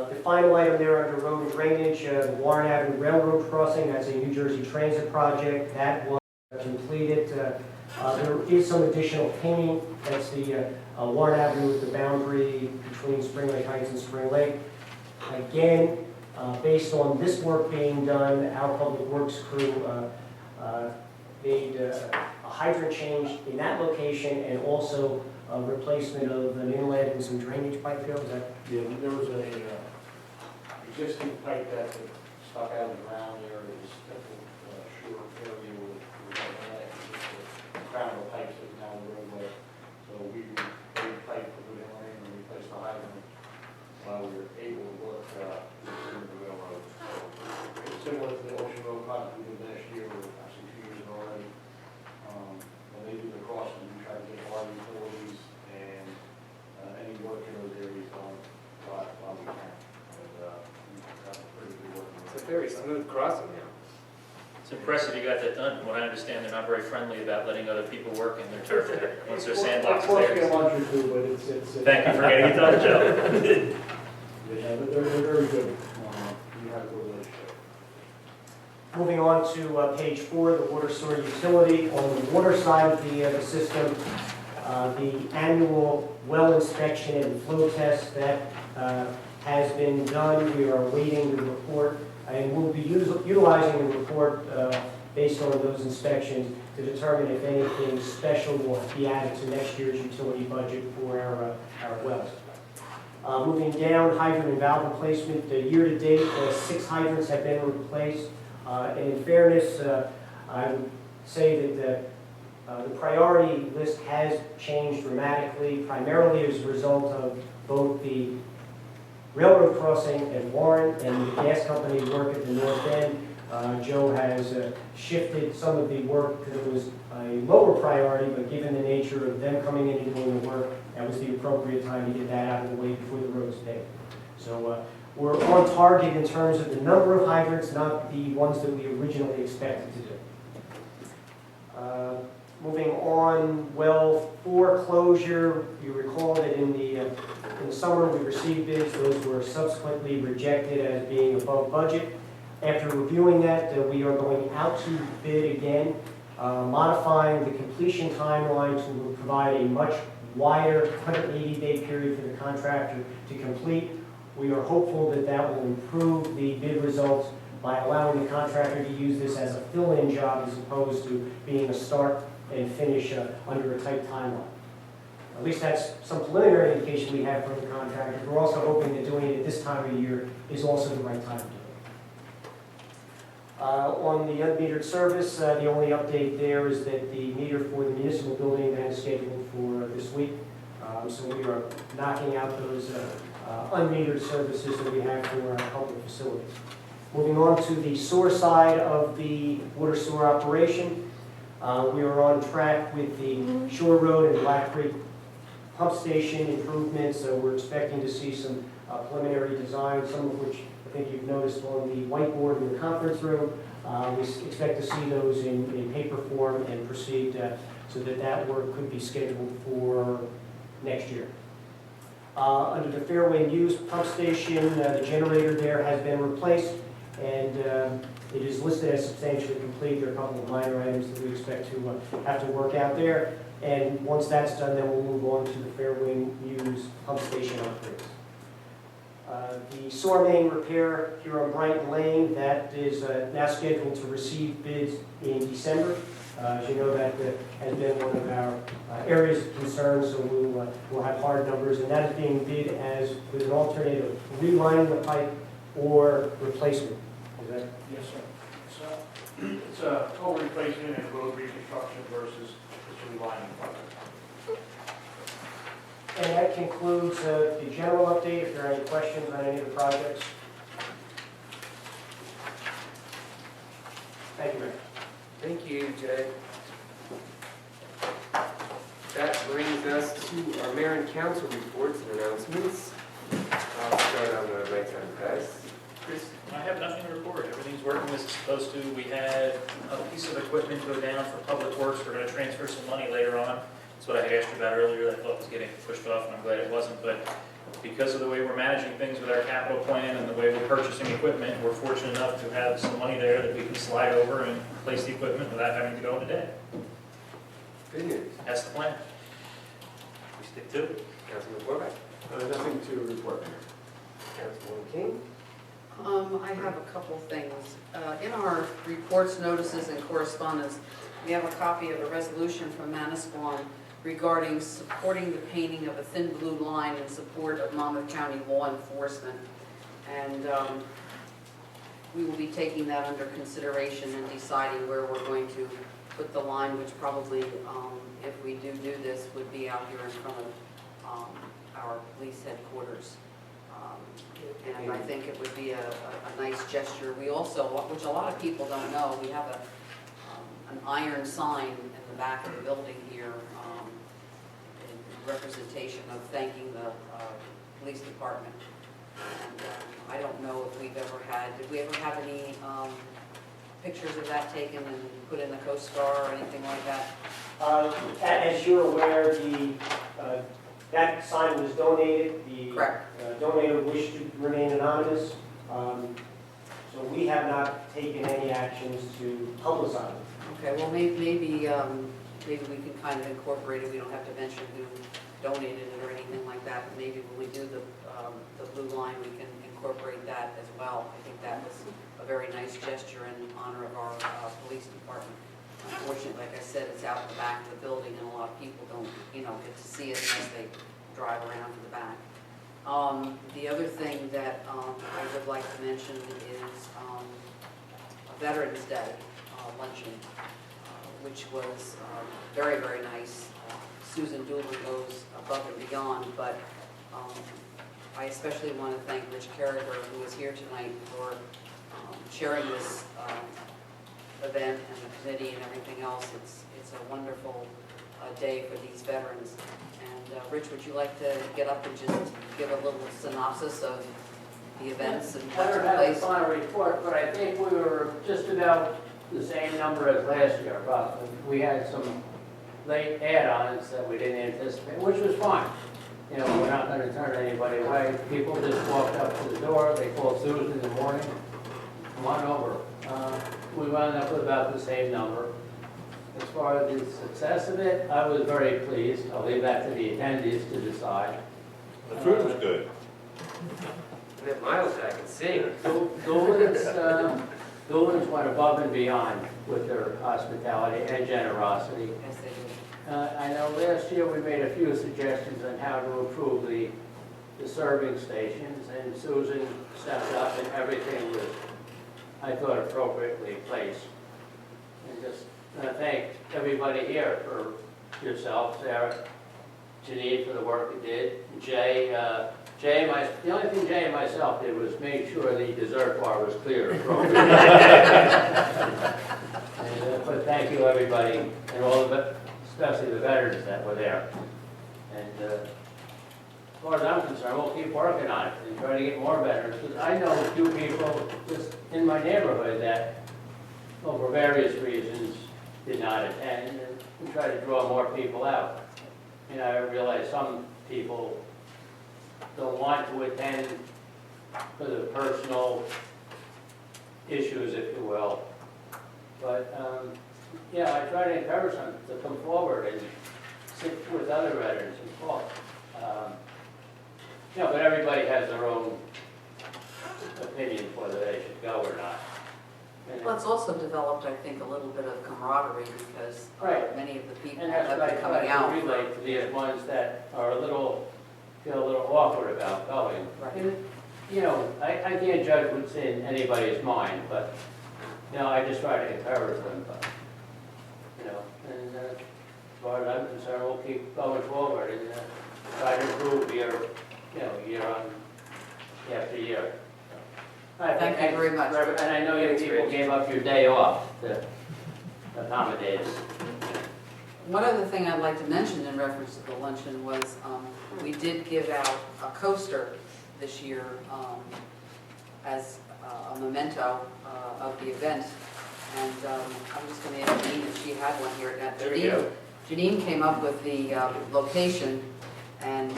The final item there under road and drainage, the Warren Avenue Railroad Crossing, that's a New Jersey Transit project. That was completed. There is some additional painting. That's the Warren Avenue, the boundary between Spring Lake Heights and Spring Lake. Again, based on this work being done, our public works crew made a hydrant change in that location and also a replacement of an inlet and some drainage pipe fill. Is that Yeah, there was a existing pipe that stuck out of the ground there. It was short area with the crown of pipes that is now in the roadway. So we made pipe for the lane and replaced the hydrant while we were able to work in the railroad. So it's similar to the Ocean Road project we did last year, or actually 2 years ago already. When they do the crossing, we try to get our utilities and any work in those areas done while we can. And we've got a pretty good work. It's a very smooth crossing now. It's impressive you got that done. From what I understand, they're not very friendly about letting other people work in their turf there, once their sandbox is It costs me a there. lunch or two, but it's. Thank you for getting it done, Joe. Yeah, but they're very good. We have a good relationship. moving on to page 4, the water sewer utility. On the water side of the system, the annual well inspection and flow test that has been done. We are awaiting the report, and we'll be utilizing the report based on those inspections to determine if anything special will be added to next year's utility budget for our wells. Moving down, hydrant and valve replacement. Year-to-date, 6 hydrants have been replaced. And in fairness, I would say that the priority list has changed dramatically, primarily as a result of both the railroad crossing at Warren and the gas company work at the north end. Joe has shifted some of the work because it was a lower priority, but given the nature of them coming in and doing the work, that was the appropriate time to get that out of the way before the road's paved. So we're on target in terms of the number of hydrants, not the ones that we originally expected to do. Moving on, well 4 closure. You recall that in the summer we received bids. Those were subsequently rejected as being above budget. After reviewing that, we are going out to bid again, modifying the completion timeline to provide a much wider 180-day period for the contractor to complete. We are hopeful that that will improve the bid results by allowing the contractor to use this as a fill-in job as opposed to being a start and finish under a tight timeline. At least that's some preliminary indication we have from the contractor. We're also hoping that doing it at this time of year is also the right time to do it. On the unmetered service, the only update there is that the meter for the municipal building is scheduled for this week. So we are knocking out those unmetered services that we have for our public facilities. Moving on to the sewer side of the water sewer operation, we are on track with the Shore Road and Black Creek pump station improvements. We're expecting to see some preliminary design, some of which I think you've noticed on the whiteboard in the conference room. We expect to see those in paper form and proceed so that work could be scheduled for next year. Under the Fairway News pump station, the generator there has been replaced, and it is listed as substantially complete. There are a couple of minor items that we expect to have to work out there. And once that's done, then we'll move on to the Fairway News pump station upgrades. The sewer main repair here on Brighton Lane, that is now scheduled to receive bids in December. As you know, that has been one of our areas of concern, so we'll have hard numbers, and that is being bid as with an alternative, relining the pipe or replacement. Is that? Yes, sir. It's a total replacement and road reconstruction versus just relining project. And that concludes the general update. If there are any questions on any of the projects. Thank you, Mayor. Thank you, Jay. brings us to our mayor and council reports and announcements. I'll start on the right side, guys. Chris? I have nothing to report. Everything's working as it's supposed to. We had a piece of equipment go down for public works. We're going to transfer some money later on. That's what I had asked you about earlier that I thought was getting pushed off, and I'm glad it wasn't. But because of the way we're managing things with our capital plan and the way we're purchasing equipment, we're fortunate enough to have some money there that we can slide over and place the equipment without having to go into debt. Good news. That's the plan. We stick to it. Councilman Borbeck? Nothing to report. Councilwoman King? I have a couple things. In our reports, notices, and correspondence, we have a copy of a resolution from Manasquan regarding supporting the painting of a thin blue line in support of Monmouth County law enforcement. And we will be taking that under consideration and deciding where we're going to put the line, which probably, if we do this, would be out here in front of our police headquarters. And I think it would be a nice gesture. We also, which a lot of people don't know, we have an iron sign in the back of the building here in representation of thanking the police department. And I don't know if we've ever had, did we ever have any pictures of that taken and put in the Coast Star or anything like that? As you're aware, that sign was donated. The Correct. Donor wished to remain anonymous. So we have not taken any actions to publicize it. Okay, well, maybe we can kind of incorporate it. We don't have to mention who donated it or anything like that, but maybe when we do the blue line, we can incorporate that as well. I think that was a very nice gesture in honor of our police department. Unfortunately, like I said, it's out in the back of the building, and a lot of people don't, get to see it unless they drive around to the back. The other thing that I would like to mention is a Veterans Day luncheon, which was very, very nice. Susan Doolin goes above and beyond, but I especially want to thank Rich Carriger, who is here tonight, for chairing this event and the committee and everything else. It's a wonderful day for these veterans. And Rich, would you like to get up and just give a little synopsis of the events and I what don't took have the place? final report, but I think we were just about the same number as last year, roughly. We had some late add-ons that we didn't anticipate, which was fine. We're not going to turn anybody away. People just walked up to the door, they called Susan in the morning, come on over. We wound up with about the same number. As far as the success of it, I was very pleased. I'll leave that to the attendees to decide. The food was good. And that miles that I can see. Doolin's went above and beyond with their hospitality and generosity. Yes, they do. I know last year we made a few suggestions on how to improve the serving stations, and Susan stepped up and everything was, I thought, appropriately placed. And just thank everybody here for yourself, Sarah, Janine for the work you did, Jay, the only thing Jay and myself did was make sure the dessert bar was clear. But thank you, everybody, and all of it, especially the veterans that were there. And as far as I'm concerned, we'll keep working on it and try to get more veterans. Because I know a few people just in my neighborhood that, for various reasons, did not attend, and we try to draw more people out. I realize some people don't want to attend for the personal issues, if you will. But, I try to encourage them to come forward and sit with other veterans and talk. But everybody has their own opinion whether they should go or not. Well, it's also developed, I think, a little bit of camaraderie because Right. many of the people And have that's what I been try coming out. to relate to the ones that are feel a little awkward about going. Right. And, I can't judge what's in anybody's mind, but, I just try to encourage them, but, and as far as I'm concerned, we'll keep going forward and try to improve year on, after year. Thank you very much. And I know you people gave up your day off to accommodate us. One other thing I'd like to mention in reference to the luncheon was we did give out a coaster this year as a memento of the event. And I'm just going to ask Janine if she had one here. Now, There we go. Janine came up with the location, and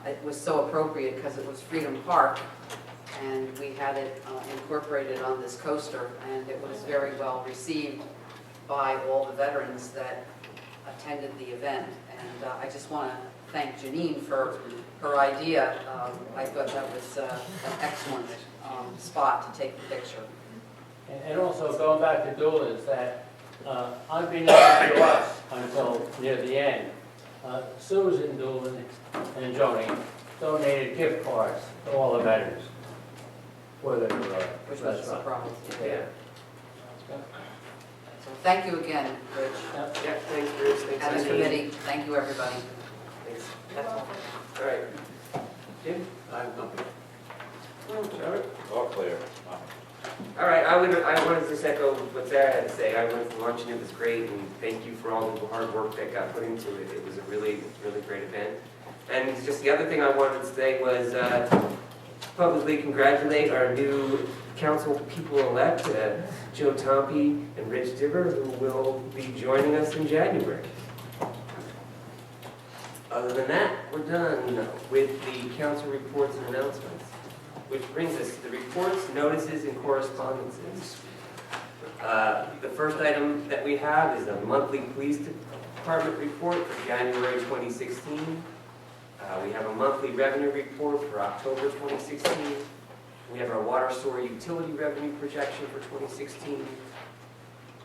it was so appropriate because it was Freedom Park, and we had it incorporated on this coaster, and it was very well received by all the veterans that attended the event. And I just want to thank Janine for her idea. I thought that was an excellent spot to take the picture. And also going back to Doolin's, that unbeknownst to us until near the end, Susan Doolin and Joni donated gift cards to all the veterans for the Which was a surprise. Yeah. So thank you again, Rich, Yeah, thanks, Bruce. Thanks, and the Eileen. committee. Thank you, everybody. Thanks. That's all. All right. Jim? I have nothing. Robert? All clear. All right, I wanted to just echo what Sarah had to say. I went to lunch and it was great, and thank you for all the hard work that got put into it. It was a really, really great event. And just the other thing I wanted to say was publicly congratulate our new council people-elect, Joe Tompe and Rich Dibber, who will be joining us in January. Other than that, we're done with the council reports and announcements. Which brings us to the reports, notices, and correspondences. The first item that we have is a monthly police department report for January 2016. We have a monthly revenue report for October 2016. We have our water sewer utility revenue projection for 2016.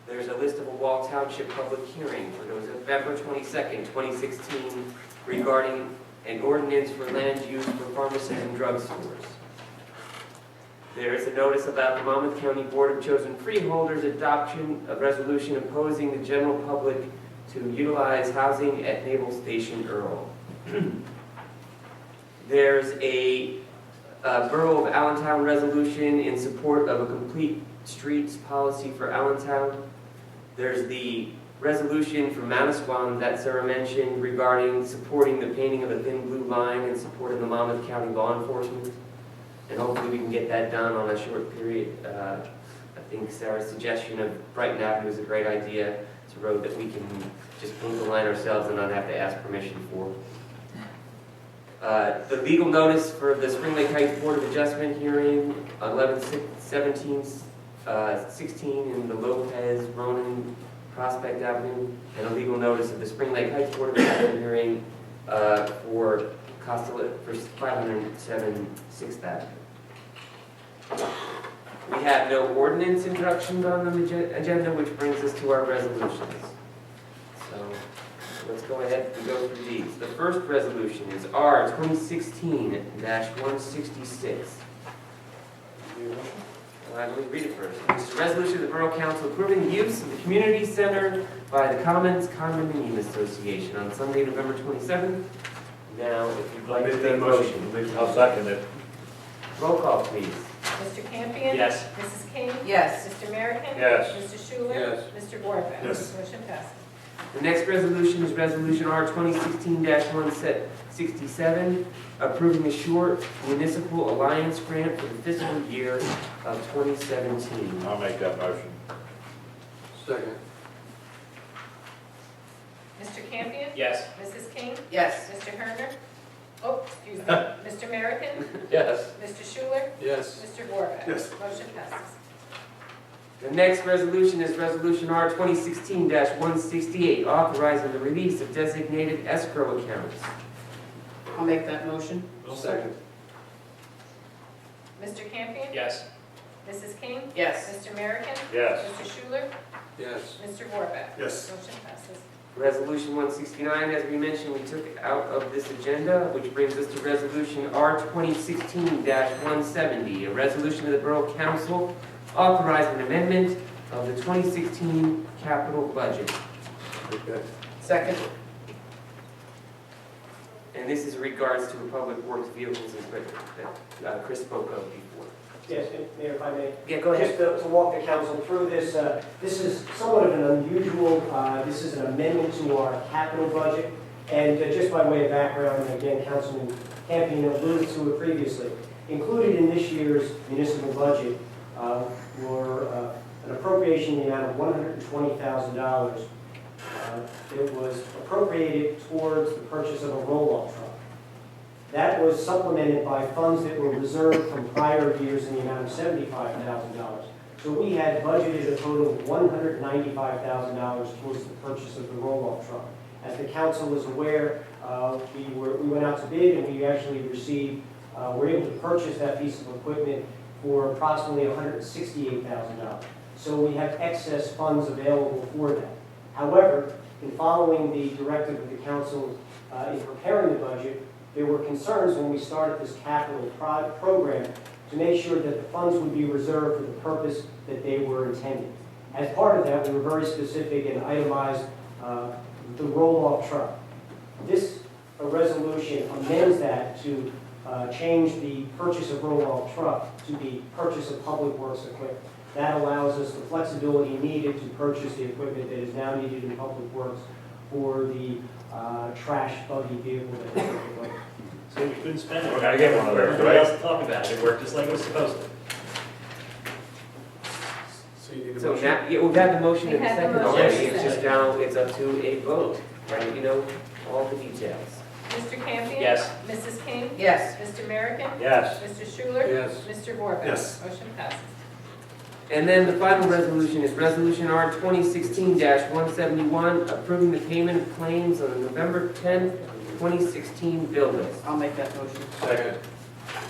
There's a list of a Wall Township public hearing for November 22nd, 2016, regarding an ordinance for land use for pharmacies and drugstores. There is a notice about the Monmouth County Board of Chosen Freeholders adoption of resolution imposing the general public to utilize housing at Naval Station Earl. There's a Borough of Allentown resolution in support of a complete streets policy for Allentown. There's the resolution from Manasquan that Sarah mentioned regarding supporting the painting of a thin blue line in support of the Monmouth County law enforcement. And hopefully we can get that done on a short period. I think Sarah's suggestion of Brighton Avenue is a great idea. It's a road that we can just paint the line ourselves and not have to ask permission for. The legal notice for the Spring Lake Heights Board of Adjustment hearing, 11/17/16 in the Lopez, Ronan, Prospect Avenue, and a legal notice of the Spring Lake Heights Board of Adjustment hearing for Costello for 507 6th Avenue. We have no ordinance introductions on the agenda, which brings us to our resolutions. So let's go ahead and go through these. The first resolution is R 2016-166. Let me read it first. It's a resolution of the Borough Council approving the use of the community center by the Commons Condominium Association on Sunday, November 27th. Now, if you'd like to make a motion. I'll second it. Roll call, please. Mr. Campion? Yes. Mrs. King? Yes. Mr. American? Yes. Mr. Schuler? Yes. Mr. Borbeck? Yes. Motion passes. The next resolution is Resolution R 2016-167, approving a short municipal alliance grant for the fiscal year of 2017. I'll make that motion. Second. Mr. Campion? Yes. Mrs. King? Yes. Mr. Herner? Oh, excuse me. Mr. American? Yes. Mr. Schuler? Yes. Mr. Borbeck? Yes. Motion passes. The next resolution is Resolution R 2016-168, authorizing the release of designated escrow accounts. I'll make that motion. Second. Mr. Campion? Yes. Mrs. King? Yes. Mr. American? Yes. Mr. Schuler? Yes. Mr. Borbeck? Yes. Motion passes. Resolution 169, as we mentioned, we took out of this agenda, which brings us to Resolution R 2016-170, a resolution of the Borough Council authorizing an amendment of the 2016 capital budget. Okay. Second. And this is in regards to the public works vehicles and equipment that Chris spoke of before. Yes, Mayor, if I may. Yeah, go ahead. Just to walk the council through this, this is somewhat of an unusual, this is an amendment to our capital budget. And just by way of background, and again, Councilman Campion alluded to it previously, included in this year's municipal budget were an appropriation in the amount of $120,000. It was appropriated towards the purchase of a roll-off truck. That was supplemented by funds that were reserved from prior years in the amount of $75,000. So we had budgeted a total of $195,000 towards the purchase of the roll-off truck. As the council is aware, we went out to bid and we actually received, were able to purchase that piece of equipment for approximately $168,000. So we have excess funds available for that. However, in following the directive of the council in preparing the budget, there were concerns when we started this capital program to make sure that the funds would be reserved for the purpose that they were intended. As part of that, we were very specific and itemized the roll-off truck. This resolution amends that to change the purchase of roll-off truck to the purchase of public works equipment. That allows us the flexibility needed to purchase the equipment that is now needed in public works for the trash buggy vehicle that we're looking for. So we couldn't spend it. We're gonna get one of those, Everybody right? else to talk about it. It worked just like it was supposed to. So you need a So motion? now, yeah, we've had the motion We and the had the second motion. already, it's just now, it's up to a vote, right? You know, all the details. Mr. Campion? Yes. Mrs. King? Yes. Mr. Merrickin? Yes. Mr. Schuler? Yes. Mr. Vorbeck? Yes. Motion passes. And then the final resolution is Resolution R 2016-171, approving the payment of claims on the November 10th, 2016 bill list. I'll make that motion. Second.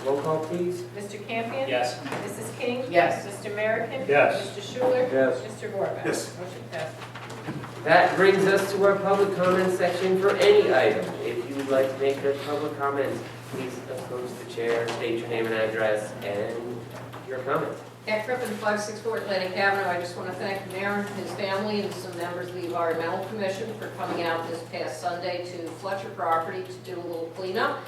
Roll call, please. Mr. Campion? Yes. Mrs. King? Yes. Mr. Merrickin? Yes. Mr. Schuler? Yes. Mr. Vorbeck? Yes. Motion passes. That brings us to our public comment section for any item. If you would like to make a public comment, please approach the chair, state your name and address, and your comment. Cat Crippen, 564 Atlantic Avenue. I just want to thank the mayor and his family and some members of the Environmental Commission for coming out this past Sunday to Fletcher property to do a little cleanup.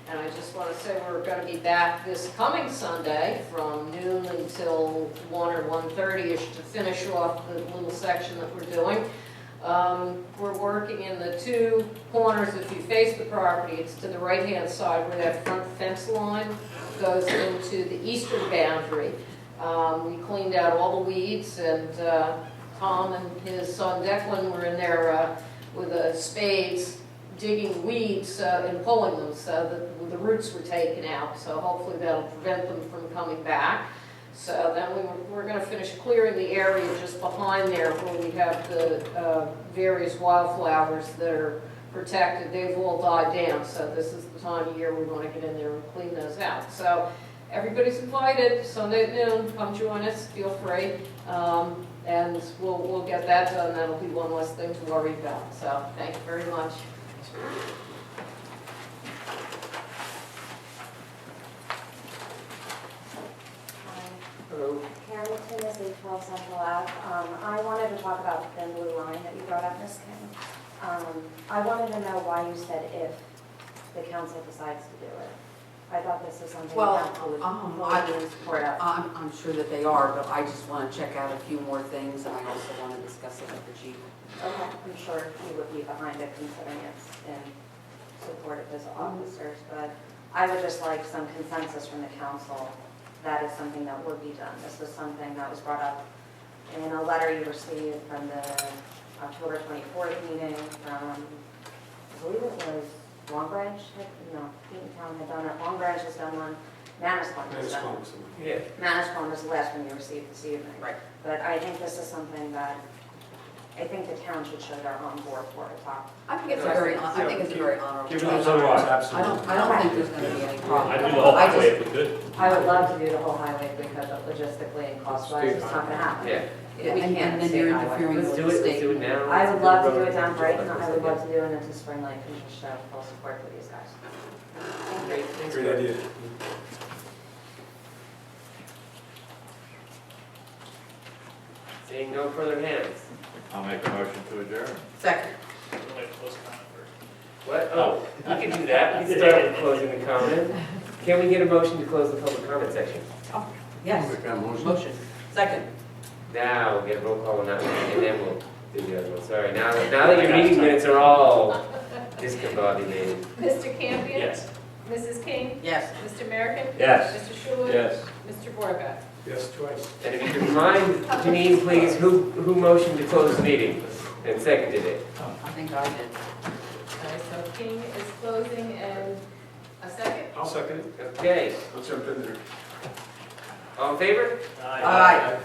And I just want to say we're going to be back this coming Sunday from noon until 1 or 1:30ish to finish off the little section that we're doing. We're working in the two corners. If you face the property, it's to the right-hand side where that front fence line goes into the eastern boundary. We cleaned out all the weeds, and Tom and his son Declan were in there with spades digging weeds and pulling them so that the roots were taken out. So hopefully that'll prevent them from coming back. So then we're going to finish clearing the area just behind there where we have the various wildflowers that are protected. They've all died down, so this is the time of year we want to get in there and clean those out. So everybody's invited, Sunday at noon, come join us, feel free. And we'll get that done. That'll be one less thing to worry about. So thank you very much. Hello. Carrington is 812 Central Ave. I wanted to talk about the thin blue line that you brought up, Ms. Kim. I wanted to know why you said if the council decides to do it. I thought this was something the Well, council would I- fully support of. I'm sure that they are, but I just want to check out a few more things, and I also want to discuss it with the chief. Okay, I'm sure he would be behind it considering it's in support of his officers, but I would just like some consensus from the council that is something that would be done. This was something that was brought up in a letter you received from the October 24th meeting from, I believe it was Long Branch? No, Eatontown had done it. Long Branch has done one. Manasquan has done one. Yeah. Manasquan was the last one you received this evening. Right. But I think this is something that I think the town should show they're on board for a top. I think it's a very honorable. Give it I a thought, don't absolutely. think there's going to be any problem. I'd do the whole I highway just- if we could. I would love to do the whole highway because of logistically and cost-wise, it's not gonna happen. Yeah. Yeah, We and can't then say you're highway. interfering Let's with do the it, let's state. do it now. I would love to do it down Let's Brighton, do I would love to do it into Spring Lake and just show full support for these guys. Great, thanks, Great Greg. idea. Seeing no further hands. I'll make a motion to adjourn. Second. Wait, close comment first. What? Oh, we can do that. We can start with closing the comment. Can we get a motion to close the public comment section? Yes. Make that motion. Motion. Second. Now, we'll get a roll call on that one, and then we'll do the other one. Sorry, now that your meeting minutes are all discombobulated. Mr. Campion? Yes. Mrs. King? Yes. Mr. American? Yes. Mr. Schuler? Yes. Mr. Borga? Yes, twice. And if you could remind Janine, please, who motioned to close the meeting and seconded it? I think I did. Okay, so King is closing and a second? I'll second it. Okay, I'll jump in there. all in favor? Aye.